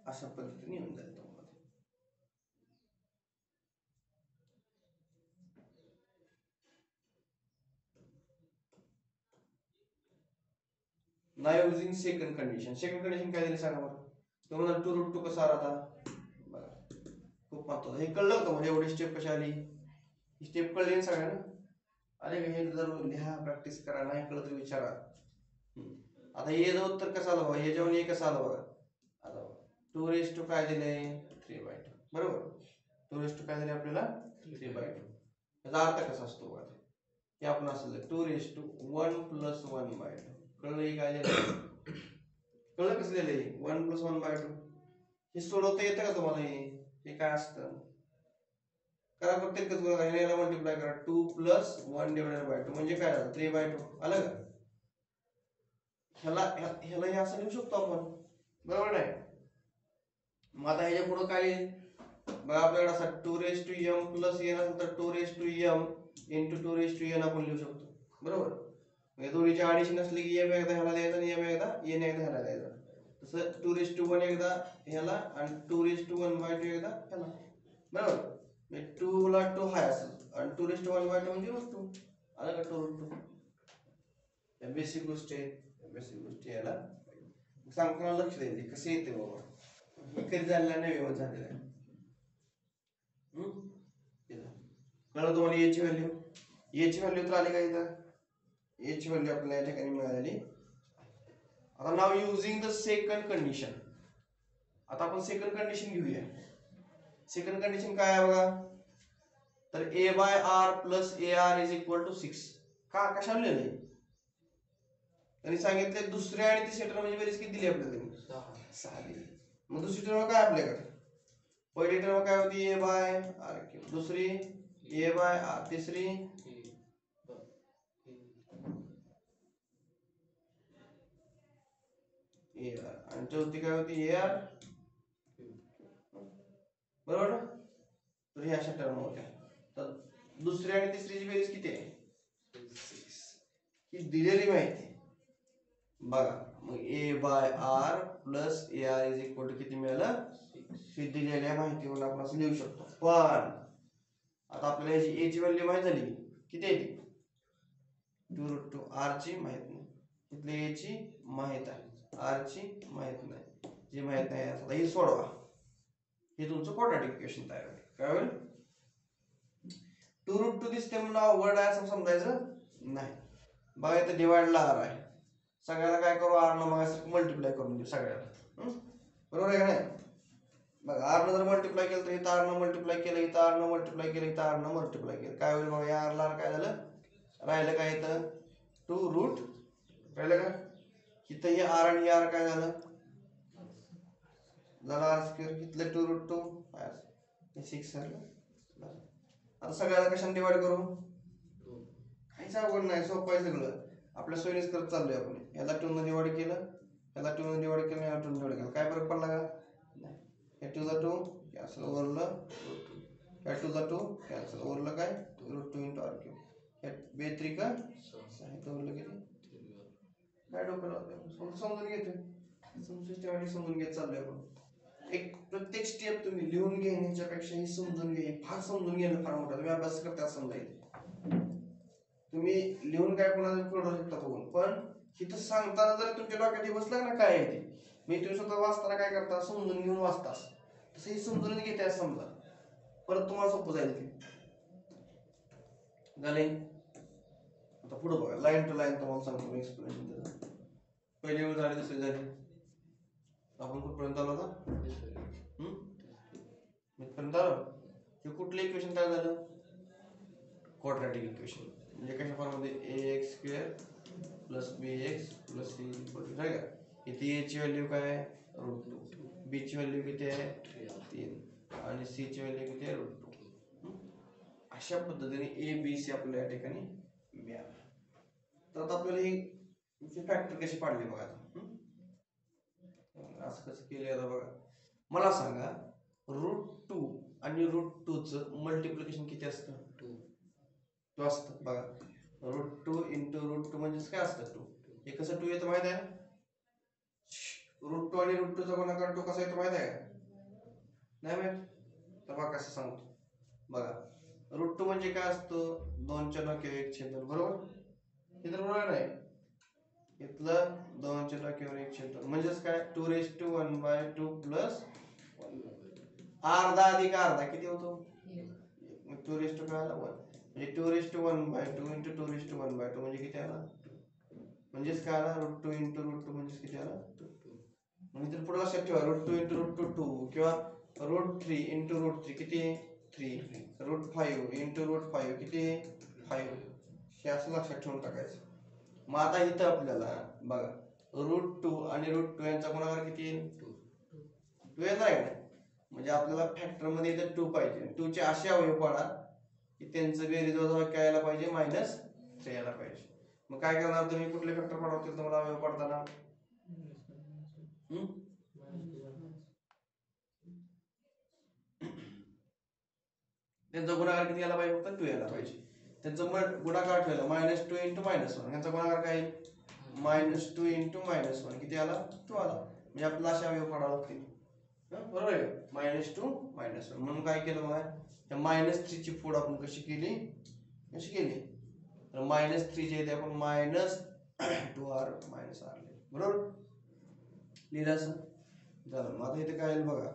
अशा पद्धतीने येऊन जाईल तुम्हाला now using second condition काय दिली सांगा बरं तुम्हाला 2√2 कसा आला आता बघा खूप महत्त्वाचं हे कळलं होतं म्हणजे एवढी स्टेप कशी आली ही स्टेप कळली ना सगळ्यांना अरे हे जर लिहा प्रॅक्टिस करा नाही कळलं तर विचारा आता हे जर उत्तर कसं आलं बघा हे जेवण हे कसं आलं बघा आता 2 काय दिले 3/2 बरोबर 2 काय दिले आपल्याला 3/2 याचा अर्थ कसा असतो बघा हे आपण असं 2:1 + 1/2 कळलं हे काय लिहिलं कळलं कसं लिहिलंय 1 + 1/2 हे सोडवता येतं का तुम्हाला हे काय असतं करा प्रत्येकच बघा याला मल्टिप्लाय करा 2 + 1/2 म्हणजे काय झालं 3/2 आलं का ह्याला हे असं लिहू शकतो आपण बरोबर नाही मग आता ह्याच्या पुढे काय येईल बघा आपल्याकडे असं 2m + n असेल तर 2m × 2n आपण लिहू शकतो बरोबर म्हणजे दोन्हीची ॲडिशन असली की m एकदा ह्याला द्यायचा आणि m एकदा n एकदा ह्याला द्यायचा तसं 2:1 एकदा ह्याला आणि 2:1/2 एकदा ह्याला बरोबर म्हणजे 2 ला 2 हाय असेल आणि 2:1/2 म्हणजे √2 आलं का 2√2 बेसिक गोष्ट आहे बेसिक गोष्टी याला सांगताना लक्ष द्यायचे कसे येते बाबा हे कधी झालेलं नाही व्यवस्थित झालेलं आहे कळलं तुम्हाला याची व्हॅल्यू तर आली का इथं याची व्हॅल्यू आपल्याला या ठिकाणी मिळालेली आता नाव युजिंग द सेकंड कंडिशन आता आपण सेकंड कंडिशन घेऊया सेकंड कंडिशन काय आहे बघा तर a/r + ar = 6 का कशाला लिहिलंय त्यांनी सांगितले दुसऱ्या आणि तिसऱ्या टर्मची बेरीज किती दिली आपल्याला 6 दिली मग दुसरी टर्म काय आपल्याकडे पहिली टर्म काय होती a/r दुसरी a/r तिसरी ar आणि चौथी काय होती ar बरोबर ना तर हे अशा टर्म होत्या तर दुसरी आणि तिसरीची बेरीज किती आहे 6 ही दिलेली माहिती बघा मग a/r + ar = किती मिळालं ही दिलेल्या माहितीवरून आपण असं लिहू शकतो पण आता आपल्याला याची a ची व्हॅल्यू माहित झाली किती आहे ती 2√2 r ची माहित नाही इथले a ची माहित आहे r ची माहित नाही जी माहित नाही आता हे सोडवा हे तुमचं क्वाड्रॅटिक इक्वेशन तयार होईल काय होईल 2√2 दिसते म्हणून अवघड आहे असं समजायचं नाही बघा इथं डिवाइडला r आहे सगळ्याला काय करू r न मग मल्टिप्लाय करून देऊ सगळ्याला बरोबर आहे का नाही बघा r न जर मल्टिप्लाय केलं तर इथं r न मल्टिप्लाय केलं इथं r न मल्टिप्लाय केलं इथं r न मल्टिप्लाय केलं काय होईल बघा या r ला काय झालं राहिलं काय इथं 2√, राहिलं का इथं हे r आणि r काय झालं r² इथले 2√2 हे 6 झालं आता सगळ्याला कशाने डिवाइड करू काहीच अवघड नाही सोपं आहे सगळं आपल्या सोयीनेच करत चाललोय आपण याला 2 ने डिवाइड केलं याला 2 ने डिवाइड केलं याला 2 ने डिवाइड केलं काय फरक पडला का नाही हे 2 ला 2 कॅन्सल उरलं √2 2 ला 2 कॅन्सल उरलं काय √2 × r³ हे 2 3 का 6 हे उरलं किती काय डोकं लावतोय समजून घेतोय समजून घेत चाललोय आपण एक प्रत्येक स्टेप तुम्ही लिहून घेण्याच्यापेक्षा ही समजून घ्या फार समजून घेणं फार मोठं तुम्ही अभ्यास करता समजायचं तुम्ही लिहून काय कोणाला कळू शकता बघून पण इथं सांगताना जर तुमच्या डोक्यात बसलं ना काय आहे ते मी तुम्ही स्वतः वाचताना काय करता समजून घेऊन वाचता तसं ही समजून घेते समजा परत तुम्हाला सोपं जाईल ते झाले आता पुढे बघा लाईन टू लाईन तुम्हाला सांगतो मी एक्सप्लेनेशन त्याचं पहिली वेळ झाली दुसरी झाली आपण कुठपर्यंत आलो होता इथपर्यंत आलो हे कुठलं इक्वेशन तयार झालं क्वाड्रॅटिक इक्वेशन म्हणजे कशा फॉर्ममध्ये ax² + bx + c = काय का इथे a ची व्हॅल्यू काय आहे √2 b ची व्हॅल्यू किती आहे 3 आणि c ची व्हॅल्यू किती आहे √2 अशा पद्धतीने a b c आपल्याला या ठिकाणी मिळालं तर आता आपल्याला हे फॅक्टर कसे पाडले बघा आता असं कसं केलं आता बघा. मला सांगा √2 आणि √2चं मल्टिप्लिकेशन किती असतं? 2 असतं बघा. √2 × √2 म्हणजेच काय असतं? 2. हे कसं 2 येतं माहित आहे? √2 आणि √2चा गुणाकार 2 कसा येतो माहित आहे का? नाही माहित? तर बघा कसं सांगतो बघा. √2 म्हणजे काय असतं? 2 च्या नक्कीवर 1 छेदन, बरोबर? हे तर बरोबर नाही. इथलं 2 च्या नक्कीवर 1 छेदन म्हणजेच काय? 2⁻² प्लस 1. अर्धा अधिक अर्धा किती होतो? 2 काय आला? 1. म्हणजे 2⁻² × 2⁻² म्हणजे किती आला? 2. म्हणजेच काय आला? √2 × √2 म्हणजेच किती आला? 2. म्हणजे तर पुढे लक्षात ठेवा √2 × √2 2 किंवा √3 × √3 किती? 3. √5 × √5 किती? 5. हे असं लक्षात ठेवून टाकायचं. मग आता इथं आपल्याला बघा √2 आणि √2 यांचा गुणाकार किती येईल? 2 येणार आहे ना. म्हणजे आपल्याला फॅक्टर मध्ये इथं 2 पाहिजे. 2 चे असे अवयव पाडा की त्यांचं बेरीज वजा काय यायला पाहिजे? -3 यायला पाहिजे. मग काय करणार तुम्ही? कुठले फॅक्टर पाडवतील तुम्हाला अवयव पाडताना? त्यांचा गुणाकार किती यायला पाहिजे? फक्त 2 यायला पाहिजे. त्यांचं गुणाकार ठेवला -2 × -1. यांचा गुणाकार काय येईल? -2 × -1 किती आला? 2 आला. म्हणजे आपल्याला अशा अवयव पाडावं लागतील. बरोबर आहे का? -2 -1 म्हणून काय केलं बघा. त्या -3 ची फोड आपण कशी केली? तर -3 जे आहे आपण -2r -r बरोबर लिहिलं असं झालं. मग आता इथे काय येईल बघा.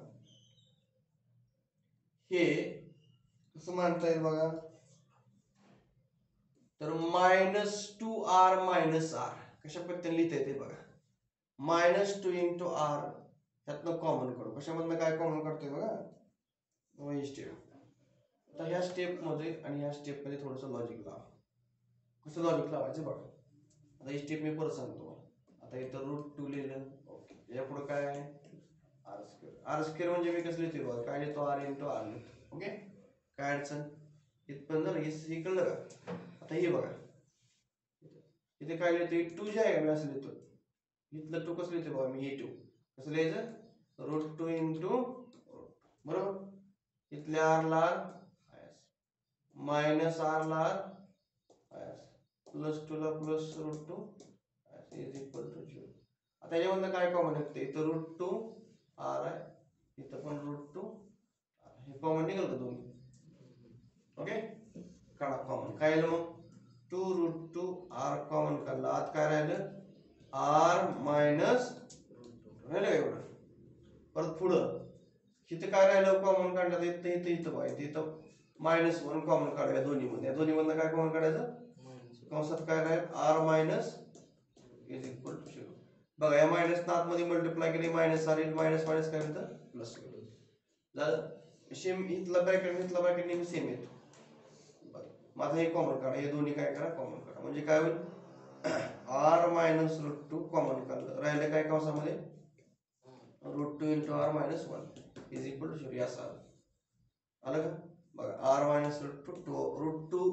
हे कसं मांडता येईल बघा. तर -2r -r कशा पद्धतीने लिहिता येते बघा. -2 × r त्यातनं कॉमन काढू. कशामधनं काय कॉमन काढतोय बघा? ही स्टेप. आता ह्या स्टेप मध्ये आणि ह्या स्टेप मध्ये थोडंसं लॉजिक लावा. कसं लॉजिक लावायचं बघा. आता ही स्टेप मी परत सांगतो. आता इथं √2 लिहिलं. ओके. या पुढे काय आहे? r² म्हणजे मी कसं लिहितोय बघा. काय लिहितो? r × r लिहितो. ओके. काय अडचण? इथपर्यंत झालं. हे कळलं का? आता हे बघा. इथे काय लिहितोय? 2 जे आहे का मी असं लिहितो. इथलं 2 कसं लिहितोय बघा मी? हे 2 कसं लिहायचं? √2 × बरोबर. इथल्या r ला -r ला +2 ला +√2 इज इक्वल टू 0. आता याच्यामधनं काय कॉमन निघते? इथं √2 r आहे, इथं पण √2 हे कॉमन निघाल का दोन्ही? ओके. काढा कॉमन. काय आलं मग? 2√2 r कॉमन काढला. आत काय राहिलं? r - राहिलं का एवढं? परत पुढं इथं काय राहिलं कॉमन काढलं? इथं पाहिजे. इथं -1 कॉमन काढूया दोन्हीमध्ये. दोन्हीमधनं काय कॉमन काढायचं? कंसात काय राहील? r is equal to 0. बघा या मायनस आतमध्ये मल्टिप्लाय केली -r येईल. मायनस काय होतं? प्लस झालं. सेम इथला ब्रॅकेट इथला ब्रॅकेट नेहमी सेम येतो. मग आता हे कॉमन काढा. हे दोन्ही काय करा? कॉमन काढा. म्हणजे काय होईल? r - √2 कॉमन काढलं. राहिलं काय कंसामध्ये? √2 × r - 1 इज इक्वल टू 0. या असं आलं का? बघा r - √2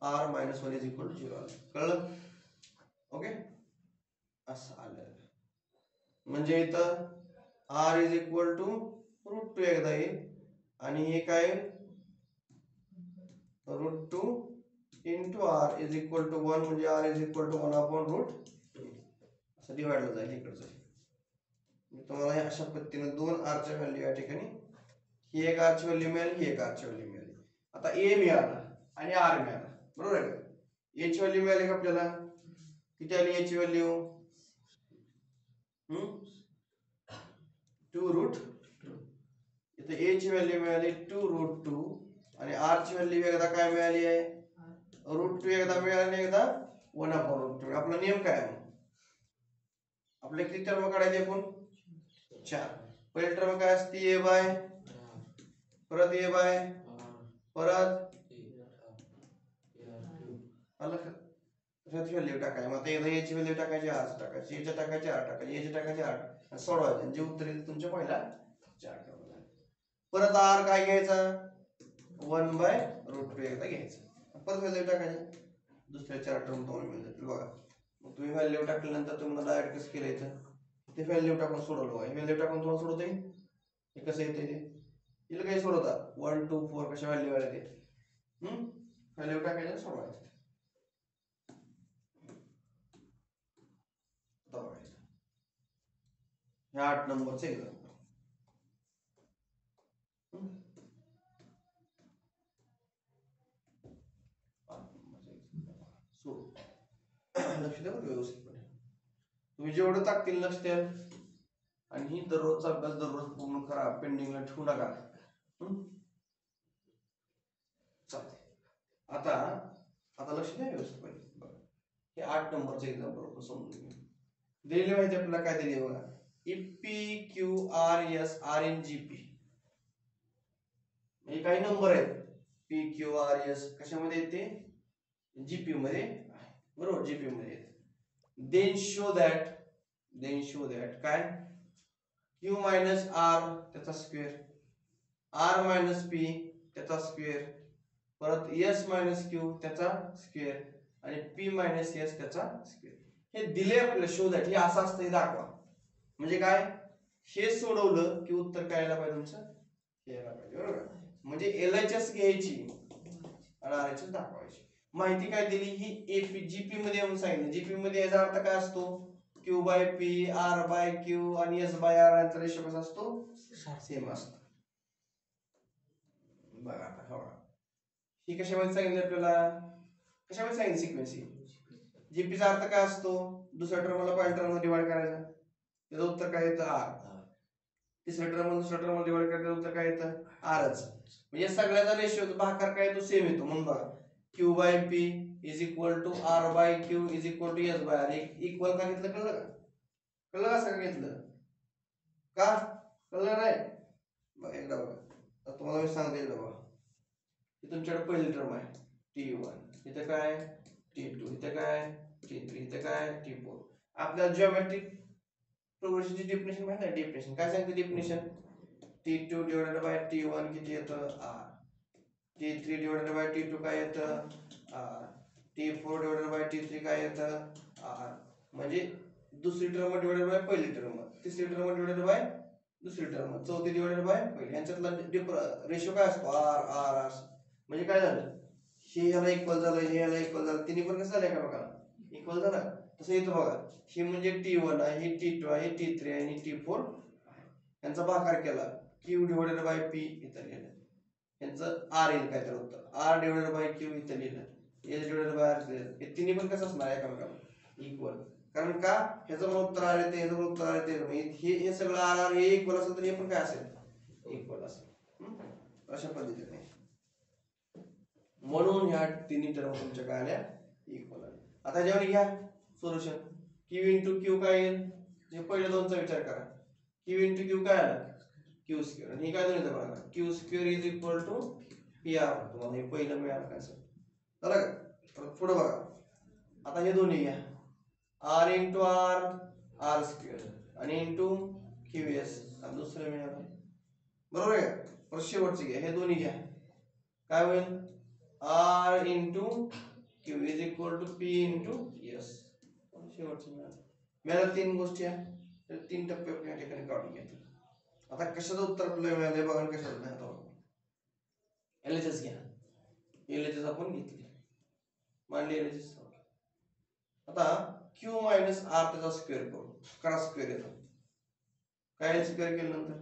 r - 1 is equal to 0 आलं. कळलं? ओके. असं आलं. म्हणजे इथं r इज इक्वल टू √2 एकदा येईल आणि हे काय √2 × r इज इक्वल टू 1 म्हणजे r इज इक्वल टू 1/√2 असं डिवाइडला जाईल इकडचं. तुम्हाला हे अशा पद्धतीने 2 r च्या व्हॅल्यू या ठिकाणी ही एक r ची व्हॅल्यू मिळाली, ही एक r ची व्हॅल्यू मिळाली. आता a मिळाला आणि r मिळाला. बरोबर आहे का? a ची व्हॅल्यू मिळाली का आपल्याला? किती आली a ची व्हॅल्यू? 2√2. इथे a ची व्हॅल्यू मिळाली 2√2 आणि r ची व्हॅल्यू एकदा काय मिळाली आहे? √2 एकदा मिळाली, एकदा 1/√2. आपला नियम काय आहे? आपले किती टर्म काढायचे आपण? 4. पहिली टर्म काय असते? a/, परत a/, परत आलं का? व्हॅल्यू टाकायची. मग एकदा a ची व्हॅल्यू टाकायची, r ची टाकायची, a ची टाकायची, r टाकायची, a ची टाकायची, r आणि सोडवायचं. जे उत्तर येईल तुमच्या पहिला 4 टर्म. परत r काय घ्यायचा? 1/√2 एकदा घ्यायचा. परत व्हॅल्यू टाकायची. दुसऱ्या 4 टर्म तुम्हाला मिळतील बघा. मग तुम्ही व्हॅल्यू टाकल्यानंतर तुम्हाला डायरेक्ट कसं केलं इथं? ते व्हॅल्यू टाकून सोडवलं बघा. व्हॅल्यू टाकून तुम्हाला सोडवता येईल. हे कसं येते ते तिला काही सोडवता 1 2 4 कशा व्हॅल्यू आल्या ते व्हॅल्यू टाकायचं सोडवायचं. हे 8 नंबरचं एक्झाम्पल. लक्ष द्या व्यवस्थितपणे. तुम्ही जेवढं टाकतील लक्ष द्या आणि ही दररोजचा अभ्यास दररोज पूर्ण करा. पेंडिंगला ठेवू नका. चालते. आता आता लक्ष द्या व्यवस्थितपणे. हे 8 नंबरचं एक्झाम्पल आपण समजून घेऊ. दिलेली माहिती आपल्याला काय दिली बघा. P Q R S are in G P म्हणजे काही नंबर आहेत. पी क्यू आर एस कशामध्ये येते जीपी मध्ये आहे. बरोबर जीपी मध्ये येते. देन शो दॅट काय क्यू मायनस आर त्याचा स्क्वेअर आर मायनस पी त्याचा स्क्वेअर परत एस मायनस क्यू त्याचा स्क्वेअर आणि पी मायनस एस त्याचा स्क्वेअर. हे दिले आपल्याला शो दॅट. हे असं असतं हे दाखवा. म्हणजे काय हे सोडवलं की उत्तर काय यायला पाहिजे तुमचं हे यायला पाहिजे. बरोबर म्हणजे एलएचएस घ्यायची आणि आरएचएस दाखवायची. माहिती काय दिली ही एपी जीपी मध्ये म्हणून सांगितलं. जीपी मध्ये याचा अर्थ काय असतो Q by P R by Q आणि एस बाय आर यांचा रेशो कसा असतो सेम असतो. बघा आता ही कशामध्ये सांगितलं आपल्याला कशामध्ये सांगितलं सिक्वेन्स. जीपीचा अर्थ काय असतो दुसऱ्या टर्मला पहिल्या टर्म डिवाइड करायचा त्याचं उत्तर काय येतं आर. तिसऱ्या टर्म दुसऱ्या टर्म डिवाइड करायचं उत्तर काय येतं आरच. म्हणजे सगळ्याचा रेशो भागाकार काय येतो सेम येतो. म्हणून बघा Q by P is equal to R by Q is equal to S by R. Equal का घेतलं कळलं का. कळलं का सगळं घेतलं का कळलं नाही. बघा एकदा बघा तुम्हाला मी सांगते एकदा बघा. तुमच्याकडे पहिली टर्म आहे T1 इथे काय T2 इथे काय T3 इथे काय T4. आपल्या जिओमेट्रिक प्रोग्रेशनची डेफिनेशन माहिती आहे. डेफिनेशन काय सांगते definition T2 divided by T1 किती येतं R. T3 divided by T2 काय येतं R. T4 divided by T3 काय येतं R. म्हणजे दुसरी टर्म डिवाइडेड बाय पहिली टर्म तिसरी टर्म डिवाइडेड बाय दुसरी टर्म चौथी डिवाइडेड बाय पहिली यांच्यातला रेशो काय असतो R R R. म्हणजे काय झालं हे याला इक्वल झालं हे याला इक्वल झालं तिन्ही पण कसं झालं का बघा इक्वल झालं. तसं येतं बघा हे म्हणजे T1 आहे T2 आहे T3 आहे आणि T4 यांचा भागाकार केला Q डिवाइडेड बाय P इथं लिहिलं. यांचं R येईल काय तर उत्तर R डिवाइडेड बाय Q इथं लिहिलं. S डिवाइडेड बाय R हे तिन्ही पण कसं असणार एकामेकाला इक्वल. कारण का ह्याचं पण उत्तर R येते ह्याचं पण उत्तर R येते. हे सगळं R R हे इक्वल असेल तर हे पण काय असेल इक्वल असेल. अशा पद्धतीने म्हणून ह्या तिन्ही टर्म तुमच्या काय आल्या इक्वल आल्या. आता जेव्हा घ्या सोल्युशन Q इंटू Q काय येईल जे पहिल्या दोनचा विचार करा. Q इंटू Q काय आलं Q स्क्वेअर आणि हे काय दोन्ही बघा Q square is equal to PR. तुम्हाला हे पहिलं मिळालं काय सर चला का पुढे बघा. आता हे दोन्ही घ्या R into R R square आणि इंटू QS आणि दुसरं मिळालं बरोबर आहे. परत शेवटचे घ्या हे दोन्ही घ्या काय होईल R into Q is equal to P into S. शेवटचं मिळालं तीन गोष्टी आहे तर तीन टप्पे आपण या ठिकाणी काढून घेतले. आता कशाचं उत्तर आपल्याला मिळालंय बघा कशाचं नाही आता एलएचएस घ्या. एलएचएस आपण घेतली मांडली एलएचएस. आता Q मायनस R त्याचा स्क्वेअर करू करा स्क्वेअर येतो काय स्क्वेअर केल्यानंतर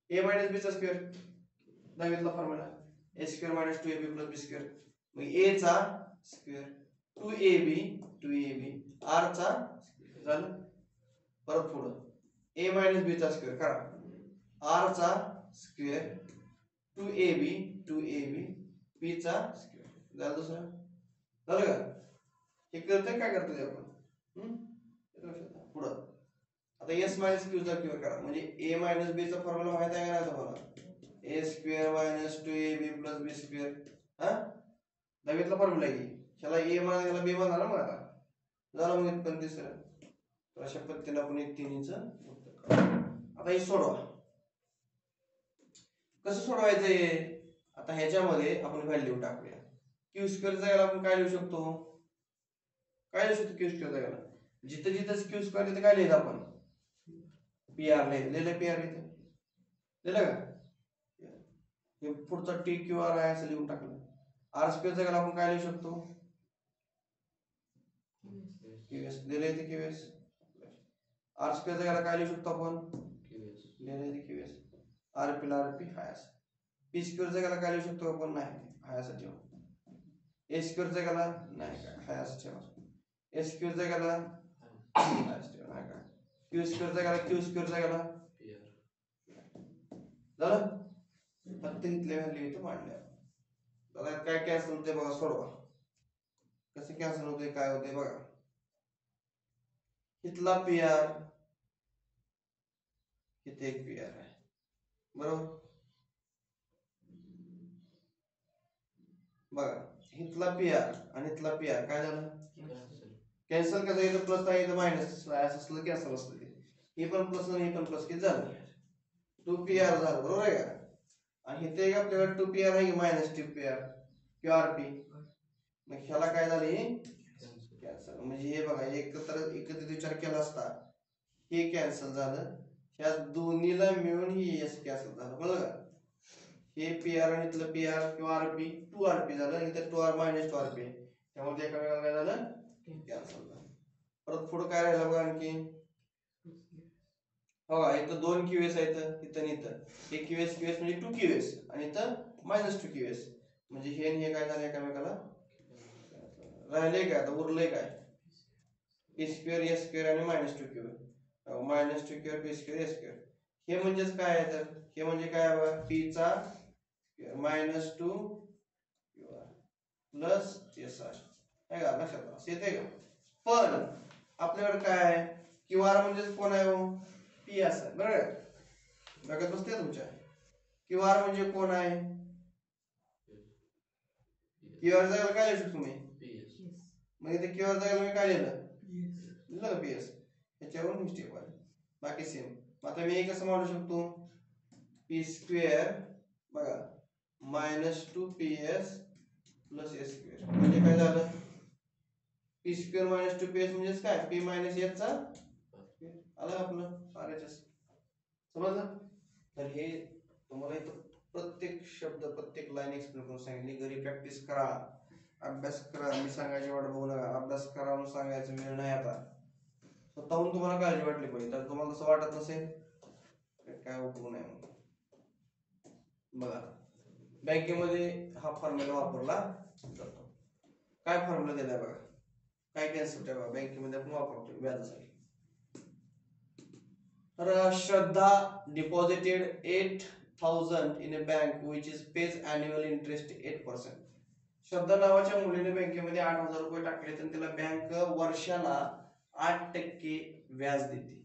A मायनस B चा स्क्वेअर दहावीतला formula A square minus 2AB plus B square. मग A चा स्क्वेअर 2AB R चा स्क्वेअर झालं. परत पुढं A मायनस B चा स्क्वेअर करा R चा स्क्वेअर 2AB P चा स्क्वेअर झालं. दुसरं झालं का हे करतोय काय करतोय आपण पुढं. आता S मायनस Q चा स्क्वेअर करा म्हणजे A मायनस B चा फॉर्म्युला माहित आहे का नाही तुम्हाला A square minus 2AB plus B square. हा दहावीतला फॉर्म्युला आहे ह्याला A म्हणा ह्याला B म्हणा ना. मग आता झालं मग इथपर्यंत दिसलं. तर अशा पद्धतीने आपण एक तिन्हीचं उत्तर. आता हे सोडवा कसं सोडवायचं हे. आता ह्याच्यामध्ये आपण व्हॅल्यू टाकूया. Q स्क्वेअर जायला आपण काय लिहू शकतो Q स्क्वेअर जायला जिथं जिथं Q स्क्वेअर तिथे काय लिहायचं आपण PR लिहिलं PR इथं लिहिलं का? हे पुढचा TQR आहे असं लिहून टाकलं. R स्क्वेअर जागेला आपण काय लिहू शकतो? QS लिहिलं इथे QS. R स्क्वेअर जागेला काय लिहू शकतो आपण? लिहिलं इथे QS. RP ला RP हाय असं. P स्क्वेअर जागेला काय लिहू शकतो आपण? नाही हाय असं ठेवा. A स्क्वेअर जागेला नाही काय हाय असं ठेवा. S स्क्वेअर जागेला हाय असं ठेवा नाही काय. Q स्क्वेअर जागेला Q स्क्वेअर जागेला झालं. फक्त इथल्या व्हॅल्यू इथं मांडल्या. आता काय कॅन्सल होते बघा, सोडवा. कसं कॅन्सल होते काय होते बघा. इथला PR इथे एक PR आहे बरोबर. बघा इथला PR आणि इथला PR काय झालं? कॅन्सल. कसं इथं प्लस आहे इथं मायनस असलं कॅन्सल असतं ते. हे पण प्लस आणि हे पण प्लस किती झालं? 2PR झालं बरोबर आहे का? आणि इथे आपल्याकडे 2PR आहे की मायनस 2PR किंवा RP. मग ह्याला काय झाले? कॅन्सल. म्हणजे हे बघा एकत्रित विचार केला असता हे कॅन्सल झालं. ह्या दोन्हीला मिळून ही एस कॅन्सल झालं बरोबर का? हे PR आणि इथलं PR किंवा RP 2RP झालं. इथं 2R मायनस 2RP. त्यामुळे एका वेळेला काय झालं? कॅन्सल झालं. परत पुढे काय राहिलं बघा आणखी? बघा इथं 2 QS आहेत इथं आणि इथं. हे QS म्हणजे 2 QS आणि इथं मायनस 2 QS. म्हणजे हे आणि हे काय झालं एकामेकाला राहिले काय? आता उरलंय काय? P स्क्वेअर S स्क्वेअर आणि minus 2 QS. Minus 2 QR P square S square. हे म्हणजेच काय आहे तर? हे म्हणजे काय बघा? P चा मायनस 2 QR प्लस SR आहे का? लक्षात येते का? पण आपल्याकडे काय आहे? QR म्हणजे कोण आहे हो? P असं बरोबर. बघत बसते तुमच्या. QR म्हणजे कोण आहे? QR जायला काय लिहू शकतो तुम्ही? मग इथे QR जायला मी काय लिहिलं? लिहिलं का PS? ह्याच्यावरून मिस्टेक वाली. बाकी सेम. आता मी कसं मांडू शकतो? P स्क्वेअर बघा minus 2PS plus S square. म्हणजे काय झालं? P स्क्वेअर मायनस 2PS म्हणजे काय? P मायनस S चा आलं आपलं RHS. समजलं? तर हे तुम्हाला इथं प्रत्येक शब्द प्रत्येक लाईन एक्सप्लेन करून सांगितली. घरी प्रॅक्टिस करा, अभ्यास करा. मी सांगायची वाट बघू नका. अभ्यास करा म्हणून सांगायचं वेळ नाही आता. स्वतःहून तुम्हाला काळजी वाटली पाहिजे. तर तुम्हाला तसं वाटत नसेल काय उपयोग नाही. बघा बँकेमध्ये हा फॉर्म्युला वापरला जातो. काय फॉर्म्युला दिलाय बघा? काय कन्सेप्ट आहे बघा बँकेमध्ये आपण वापरतो व्याजासाठी. तर श्रद्धा deposited 8,000 in a bank which is pays annual interest 8%. श्रद्धा नावाच्या मुलीने बँकेमध्ये 8,000 रुपये टाकले तर तिला बँक वर्षाला 8% व्याज देते.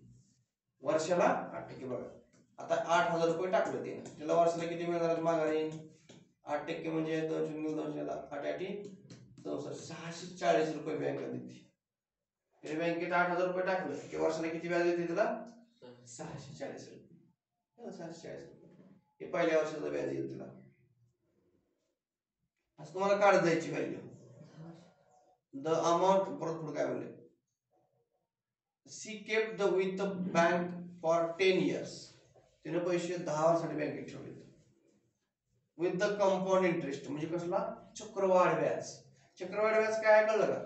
वर्षाला 8% बघा. आता 8,000 रुपये टाकले तिला वर्षाला किती मिळणार माघारी? 8% म्हणजे 200 640 रुपये बँक देते. बँकेत 8,000 रुपये टाकलं की वर्षाला किती व्याज देते तिला? 640 रुपये. 640 रुपये हे पहिल्या वर्षाचं व्याज येईल तिला. असं तुम्हाला काढत जायची व्हॅल्यू. द अमाऊंट परत पुढे काय म्हणले? She kept the with the bank for 10 years. तिने पैसे 10 वर्षासाठी बँकेत ठेवले विथ द कंपाऊंड इंटरेस्ट. म्हणजे कसला? चक्रवाढ व्याज. चक्रवाढ व्याज काय कळलं का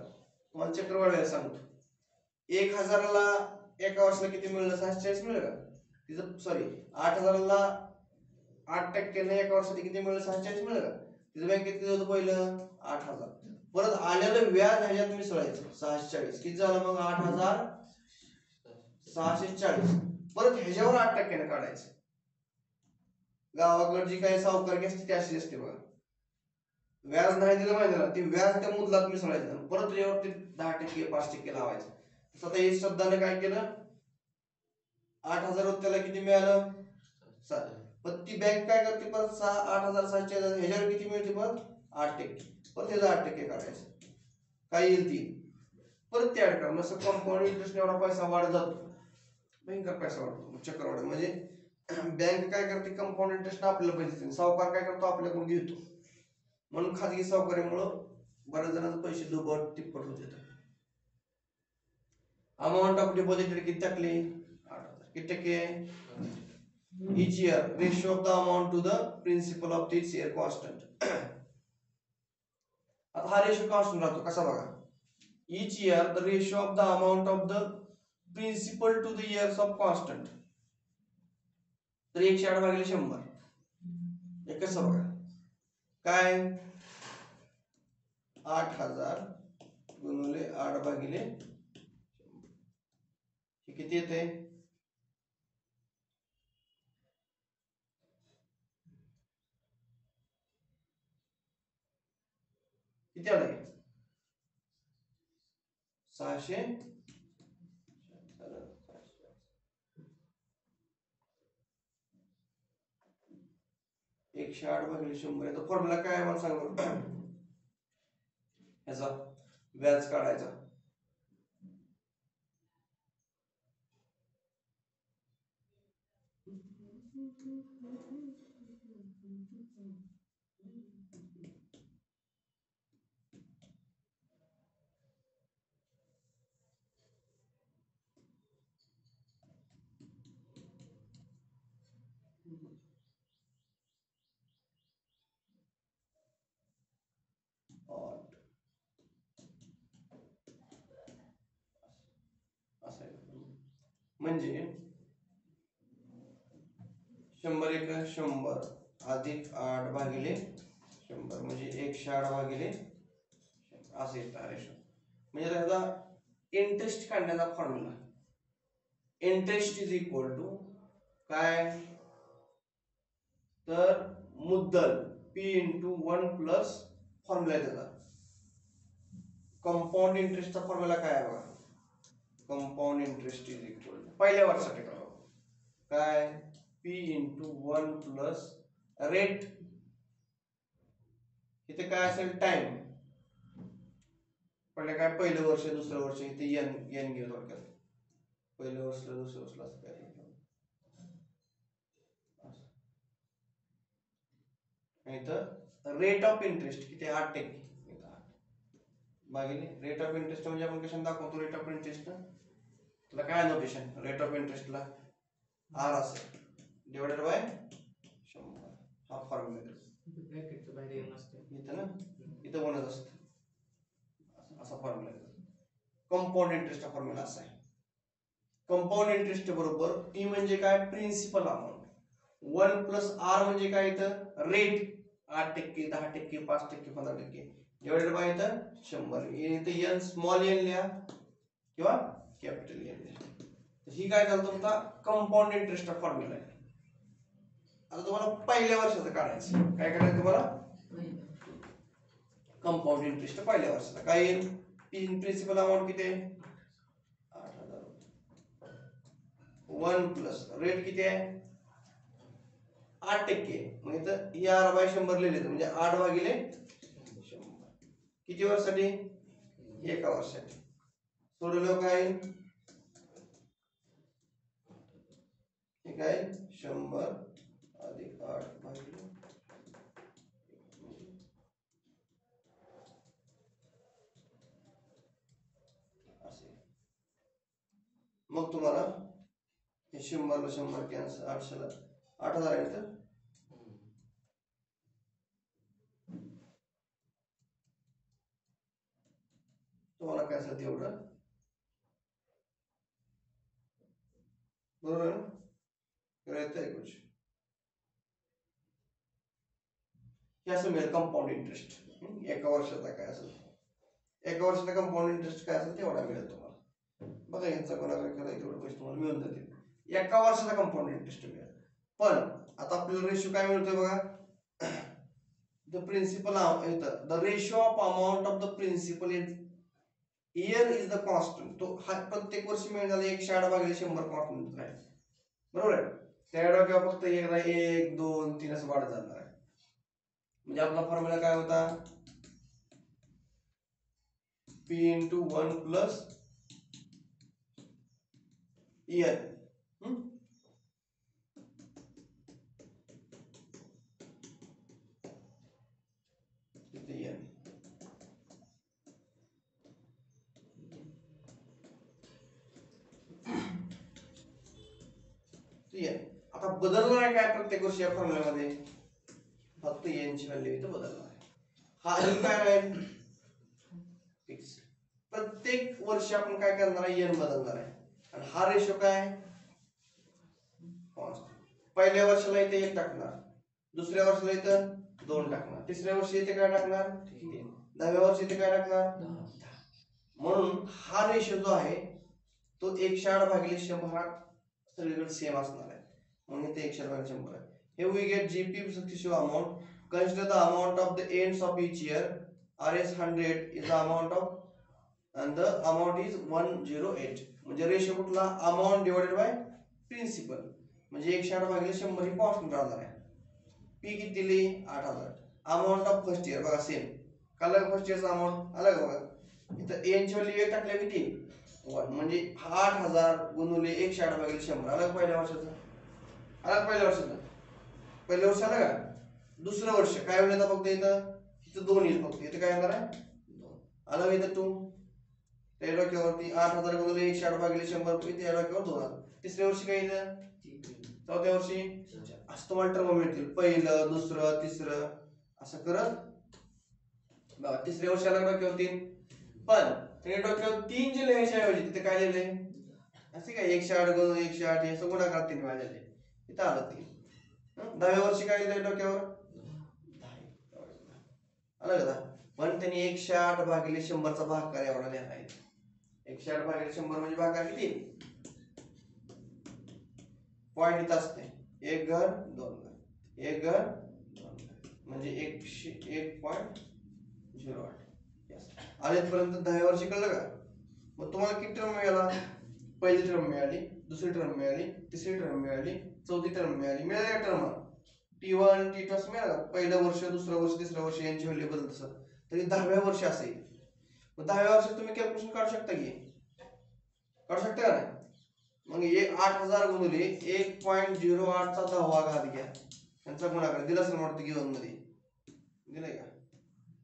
तुम्हाला? चक्रवाढ व्याज सांगतो. 1,000ला एका वर्षाला किती मिळलं? 640 मिळलं का? तिचं सॉरी 8,000ला 8% ने एका वर्षाला किती मिळलं? 640 मिळलं का? तिचं बँकेत किती होतं पहिलं? 8,000. परत आलेलं व्याज ह्याच्यात मिसळायचं 640. किती झालं मग? 8,640. परत ह्याच्यावर 8% ने काढायचं. गावाकडची काही सावकारकी असते ती अशी असते बघा. व्याज नाही दिलं माहिती ना, ती व्याज त्या मुदलात मिसळायचं परत त्याच्यावरती 10% 5% लावायचं. स्वतः हे श्रद्धाने काय केलं? 8,000 त्याला किती मिळालं? 7. पण ती बँक काय करते? परत 8,640 ह्याच्यावर किती मिळते? परत 8%. परत त्याचा 8% काढायचं. काय येईल ती परत ते ऍड करा. असं कंपाऊंड इंटरेस्ट एवढा पैसा वाढत जातो. भयंकर पैसा वाढतो चक्रवाढ. म्हणजे बँक काय करते? कंपाऊंड इंटरेस्ट आपल्याला पैसे. सावकार काय करतो? आपल्याकडून घेतो. म्हणून खाजगी सावकारीमुळं बऱ्याच जणांचे पैसे दुप्पट तिप्पट होते. अमाऊंट ऑफ डिपॉझिटेड किती टाकली? 8,000. किती टक्के each year ratio of the amount to the principal of each year constant. आता हा रेशो कॉन्स्टंट राहतो कसा बघा each year the ratio of the amount of the principal to the years of constant. तर 108 भागिले 100 हे कसं बघा काय 8000 गुणिले 8 भागिले हे किती येते किती आलं 600 108 भागिले 100 याचा फॉर्म्युला काय आहे मला सांग बरं याचा व्याज काढायचा म्हणजे 100 एक 100 अधिक 8 भागिले 100 म्हणजे 108 भागिले असं येतं रेशो म्हणजे त्याचा इंटरेस्ट काढण्याचा formula interest is equal to काय तर मुद्दल P इंटू 1 प्लस फॉर्म्युला आहे त्याचा कंपाऊंड इंटरेस्टचा फॉर्म्युला काय आहे बघा compound interest is equal to पहिल्या वर्षासाठी काय P इंटू 1 प्लस रेट इथे काय असेल टाइम पहिले काय पहिलं वर्ष दुसरं वर्ष इथे एन घेऊ थोडक्यात पहिलं वर्ष दुसरं वर्ष असं काय इथं रेट ऑफ इंटरेस्ट किती 8% भागिले रेट ऑफ इंटरेस्ट म्हणजे आपण कशाने दाखवतो रेट ऑफ इंटरेस्ट तुला काय नोटेशन रेट ऑफ इंटरेस्टला आर असेल डिवाइडेड बाय 100 हा फॉर्म्युला ब्रॅकेटच्या बाहेर येऊन असते इथं ना इथं वनच असतं असा फॉर्म्युला कंपाऊंड इंटरेस्टचा फॉर्म्युला असा आहे कंपाऊंड इंटरेस्ट बरोबर P म्हणजे काय प्रिन्सिपल अमाऊंट 1 प्लस आर म्हणजे काय इथं रेट 8% 10% 5% 15% डिवाइडेड बाय इथं 100 इथं एन स्मॉल एन लिहा किंवा कॅपिटल एन लिहा तर ही काय झालं तुमचा कंपाऊंड इंटरेस्टचा फॉर्म्युला आहे आता तुम्हाला पहिल्या वर्षाचं काढायचं काय करायचं तुम्हाला कंपाऊंड इंटरेस्ट पहिल्या वर्षाचा काय येईल तीन प्रिन्सिपल अमाऊंट किती आहे 8000 1 प्लस रेट किती आहे 8% मग इथं यार बाय 100 लिहिले म्हणजे 8 भागिले 100 किती वर्षासाठी एका वर्षासाठी सोडवलं काय हे काय 100 अधिक 8 भागिले असे मग तुम्हाला 100 ला 100 कॅन्सल 800 ला 8000 आहे तर तुम्हाला काय असेल तेवढं बरोबर करायचं आहे कुछ हे असं मिळेल कंपाऊंड इंटरेस्ट एका वर्षाचा काय असेल एका वर्षाचा कंपाऊंड इंटरेस्ट काय असेल तेवढा मिळेल तुम्हाला बघा यांचा गुणाकार केला तेवढे पैसे तुम्हाला मिळून जातील एका वर्षाचा कंपाऊंड इंटरेस्ट मिळेल पण आता आपल्याला रेशो काय मिळतोय बघा the principal the ratio of amount of the principal is year is the constant तो हा प्रत्येक वर्षी मिळाला 108 भागिले 100 कॉन्स्टंट राहील बरोबर आहे त्या किंवा फक्त एकदा 1 2 3 असं वाढत जाणार आहे म्हणजे आपला फॉर्म्युला काय होता P into 1 plus year n. आता बदलणार आहे काय प्रत्येक वर्षी या फॉर्म्युल्यामध्ये? फक्त n ची व्हॅल्यू इथं बदलणार आहे. हा n काय राहील? फिक्स. प्रत्येक वर्षी आपण काय करणार आहे? n बदलणार आहे. आणि हा रेशो काय? पहिल्या वर्षाला इथे 1 टाकणार, दुसऱ्या वर्षाला इथं 2 टाकणार, तिसऱ्या वर्षी इथे काय टाकणार? 3, 10व्या वर्षी इथे काय टाकणार? 10. म्हणून हा रेशो जो आहे तो 108 भागिले 100 हा सगळीकडे सेम असणार आहे. म्हणून इथे 108 भागिले 100 आहे. Here we get GP successive amount. Consider the amount of the ends of each year. RS 100 is the amount of and the amount is 108. म्हणजे रेशो कुठला? Amount divided by principal. म्हणजे 108 भागिले 100 ही कॉन्स्टंट राहणार आहे. पी किती दिली? 8000. Amount of first year बघा same. काल फर्स्ट इयरचा अमाऊंट अलग बघा. इथं एन ची व्हॅल्यू 1 टाकल्या किती? 1. म्हणजे 8000 गुणिले 108 भागिले 100 अलग पहिल्या वर्षाचं. अलग पहिल्या वर्षाचं. पहिल्या वर्ष आलं का? दुसरं वर्ष काय होईल आता फक्त इथं 2 येईल फक्त. इथं काय येणार आहे? 2. अलग इथं 2. त्या डोक्यावरती 8000 गुणिले 108 भागिले 100 इथे या डोक्यावर 2 आलं. तिसऱ्या वर्षी काय येतं? 3. चौथ्या वर्षी असं तुम्हाला टर्म मिळतील. पहिलं, दुसरं, तिसरं असं करत बघा. तिसऱ्या वर्षाला डोक्यावर 3. पण त्या डोक्यावर 3 जे लिहायच्या ऐवजी तिथे काय लिहिले? असे काय 108 गुणिले 108 हे सगळं गुणाकार 3 वेळा लिहिले. इथं आलं 3. 10व्या वर्षी काय लिहिलंय डोक्यावर? 10. आलं का? पण त्यांनी 108 भागिले 100 चा भागाकार एवढा लिहिला आहे. 108 भागिले 100 म्हणजे भागाकार किती? पॉइंट इथं असते. 1 घर 2 घर, 1 घर 2 घर म्हणजे 1.08. आलेपर्यंत 10व्या वर्षी कळलं का? मग तुम्हाला किती टर्म मिळाला? पहिली टर्म मिळाली, दुसरी टर्म मिळाली, तिसरी टर्म मिळाली, चौथी टर्म मिळाली. मिळाल्या का टर्म? T1 T2 असं मिळालं. पहिलं वर्ष, दुसरं वर्ष, तिसरं वर्ष यांची व्हॅल्यू बदलत असत. तरी 10व्या वर्षी असेल. मग 10व्या वर्षात तुम्ही कॅल्क्युलेशन काढू शकता की? काढू शकता का नाही? मग 8000 गुणिले 1.08 चा 10वा घात घ्या. यांचा गुणाकार दिला असेल वाटतं गिवन मध्ये. दिलाय का?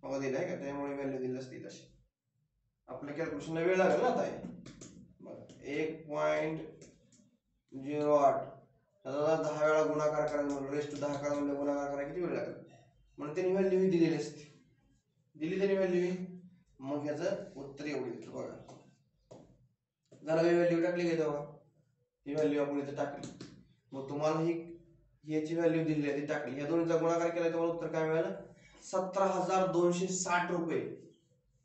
बघा दिलाय का? त्यामुळे व्हॅल्यू दिली असती तशी. आपल्या कॅल्क्युलेशनला वेळ लागेल ना आता हे. बघा 1.08 त्याचा 10 वेळा गुणाकार करायला म्हणून रेस्ट 10 करा म्हणजे गुणाकार करायला किती वेळ लागेल? म्हणून त्यांनी व्हॅल्यू ही दिलेली असते. दिली त्यांनी व्हॅल्यू. मग ह्याचं उत्तर एवढी येतं बघा. जरा व्हॅल्यू टाकली का तेव्हा? ही व्हॅल्यू आपण इथे टाकली. मग तुम्हाला ही याची व्हॅल्यू दिली आहे ती टाकली. या दोन्हीचा गुणाकार केला तेव्हा उत्तर काय मिळालं? 17260 रुपये.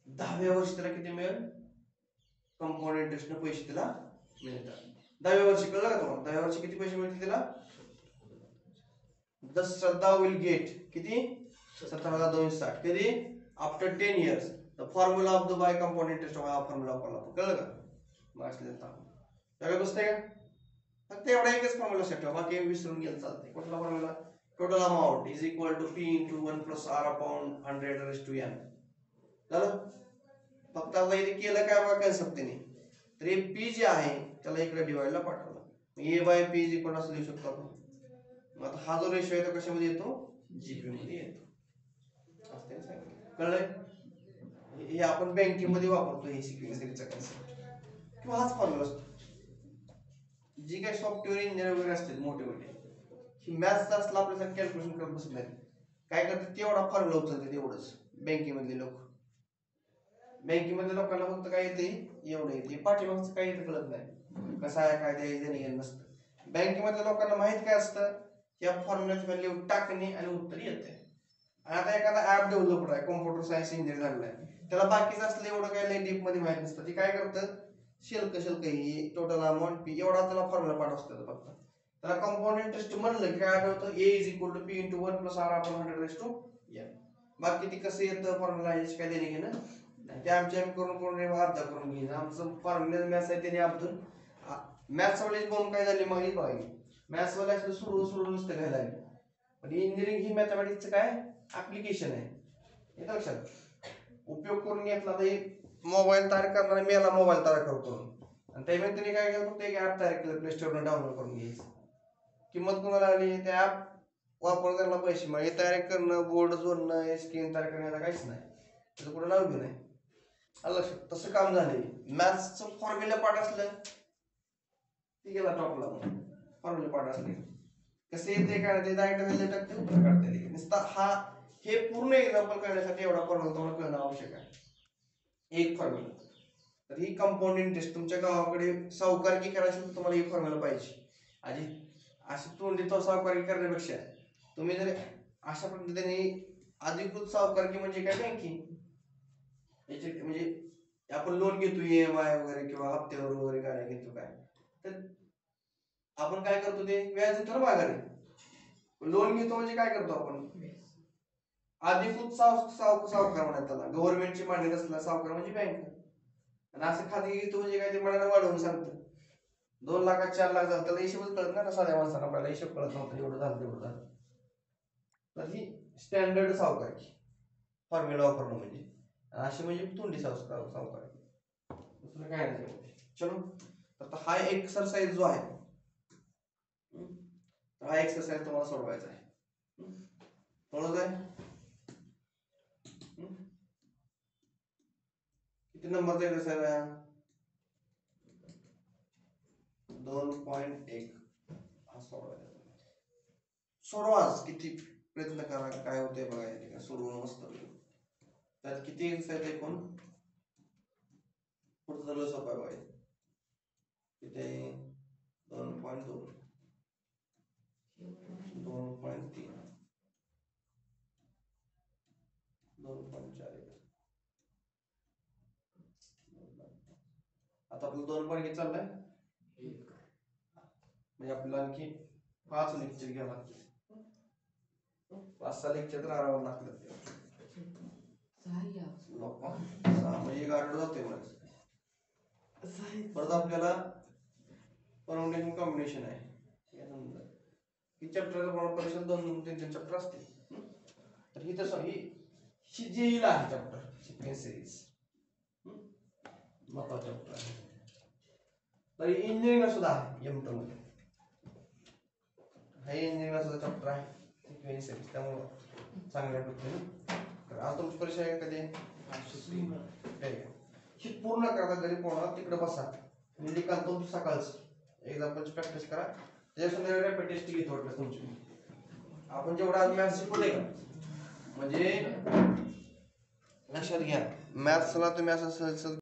10व्या वर्षी त्याला किती मिळेल? कंपाऊंड इंटरेस्टने पैसे त्याला मिळतात. 10व्या वर्षी कळलं का तुम्हाला? 10व्या वर्षी किती पैसे मिळतील त्याला? द श्रद्धा विल गेट किती? 17260. कधी? After 10 years. The formula of the by compound interest हा फॉर्म्युला वापरला. कळलं का? बसते का? फक्त एवढा एकच फॉर्म्युला लक्षात ठेवा. बाकी विसरून गेलं चालते. कुठला formula? Total amount is equal to P into 1 plus R upon 100 raised to n. झालं? फक्त आता इथे केलं काय बघा कन्सेप्टने. तर हे P जे आहे त्याला इकडे डिवाइडला पाठवलं. A by P is equal असं लिहू शकतो आपण. मग आता हा जो रेशो आहे तो कशामध्ये येतो? जीपी मध्ये येतो. असं सांगितलं. कळलंय? हे आपण बँकेमध्ये वापरतो हे सिक्वेन्सचा कन्सेप्ट. किंवा हाच फॉर्म्युला असतो. जी काही सॉफ्टवेअर इंजिनियर वगैरे असतील मोठे मोठे ही मॅथ्स असला आपल्याला कॅल्क्युलेशन करत बसत नाही. काय करतात? तेवढा फॉर्म्युला उचलतात एवढंच. बँकेमधले लोक. बँकेमधल्या लोकांना फक्त काय येते? एवढं येते. पाठीमागचं काय येतं कळत नाही. कसं आहे काय द्यायचं नसतं. बँकेमधल्या लोकांना माहित काय असतं? या फॉर्म्युल्याची व्हॅल्यू टाकणे आणि उत्तर येते. आता एखादा ऍप डेव्हलपर आहे, कॉम्प्युटर सायन्स इंजिनियर झालेला आहे, त्याला बाकीचं असलं एवढं काय लय डीप मध्ये माहित नसतं. ते काय करतात? शुल्क ही टोटल अमाऊंट पी एवढा त्याला फॉर्म्युला पाठवतात फक्त. त्याला कंपाऊंड इंटरेस्ट म्हणलं की काय आठवतं? A is equal to P into 1 plus R upon 100 raised to n. बाकी ती कसं येतं फॉर्म्युला याची काय देणे घेणं नाही. ते आमच्या करून अर्धा करून घेईन. आमचं फॉर्म्युला मॅथ्स आहे त्याने आपण मॅथ्स वाले बोलून काय झाली मग ही बघायची. मॅथ्स वाले असलं सोडून नुसतं घ्यायला लागले. पण इंजिनिअरिंग ही मॅथमॅटिक्सचं काय ऍप्लिकेशन आहे. येतं लक्षात? उपयोग करून घेतला तर मोबाईल तयार करणारा मेला मोबाईल तयार करून आणि त्या व्यक्तीने काय केलं? फक्त एक ऍप तयार केलं, प्ले स्टोरवर डाउनलोड करून घ्यायचं. किंमत कोणाला आली? त्या ऍप वापरून त्यांना पैसे मिळाले. तयार करणं, बोर्ड जोडणं, स्क्रीन तयार करण्याला काहीच नाही. त्याचं कुठं नाव बी नाही. लक्षात? तसं काम झालंय. मॅथ्सचं फॉर्म्युला पाठ असलं ती गेला टॉपला. फॉर्म्युला पाठ असले कसे येते काय ते डायरेक्ट व्हॅल्यू टाकते उत्तर काढता येईल नुसता हे पूर्ण एक्झाम्पल करण्यासाठी एवढा फॉर्म्युला तुम्हाला कळणं आवश्यक आहे एक फॉर्म्युला तर ही कंपाऊंड इंटरेस्ट तुमच्या गावाकडे सावकारकी करायची तर तुम्हाला ही फॉर्म्युला पाहिजे आधी अशी तोंडी तो सावकारकी करण्यापेक्षा तुम्ही जर अशा पद्धतीने अधिकृत सावकारकी म्हणजे काय बँकिंग याचे म्हणजे आपण लोन घेतो EMI वगैरे किंवा हप्त्यावर वगैरे गाड्या घेतो काय तर आपण काय करतो ते व्याज देतो ना माघारी लोन घेतो म्हणजे काय करतो आपण अधिकृत सावकार म्हणतात त्याला गव्हर्नमेंटची मान्यता असलेला सावकार म्हणजे बँक आणि असं खाती घेतो म्हणजे काय ते मनानं वाढवून सांगतं 2 लाखात 4 लाख झालं त्याला हिशोबच कळत नाही ना साध्या माणसाला आपल्याला हिशोब कळत नव्हता एवढं झालं तेवढं झालं तर ही स्टँडर्ड सावकारकी फॉर्म्युला वापरणं म्हणजे अशी म्हणजे तोंडी सावकारकी दुसरं काय नाही चलो तर हा एक्सरसाइज जो आहे हा एक्सरसाइज तुम्हाला सोडवायचा आहे कळत आहे किती नंबरचा एक्सरसाइज आहे 2.1 हा सोडवाच किती प्रयत्न करा काय होते बघा या ठिकाणी सोडवून मस्त त्यात किती एक्सरसाइज आहे कोण पुढचं झालं सोपं बघा किती 2.2 2.3 2.4 आता आपलं 2.1 चाललंय म्हणजे आपल्याला आणखी 5 लेक्चर घ्यावं लागतील 5-6 लेक्चर तर आरामात लागतात म्हणजे एक आठवडा जातोय मला परत आपल्याला परमनंट कॉम्बिनेशन आहे ही चॅप्टर परीक्षा 2-3 चॅप्टर असतील तर ही तसं ही जेईला आहे चॅप्टर सिक्वेन्स सिरीज महत्वाचा चॅप्टर आहे तर इंजिनिअरिंगला सुद्धा आहे M2 मध्ये हे इंजिनिअरिंगला सुद्धा चॅप्टर आहे सिक्वेन्स सिरीज त्यामुळे चांगल्या पद्धतीने तर आज तुमची परीक्षा आहे कधी ही पूर्ण करा घरी पोहोणार तिकडे बसा म्हणजे काल तुमचं सकाळचं एक्झाम्पलची प्रॅक्टिस करा त्याच्यासंदर्भात रॅपिड टेस्ट घेत वाटलं तुमची आपण जेवढा आज मॅथ्स शिकवलंय का म्हणजे लक्षात घ्या मॅथ्सला तुम्ही असं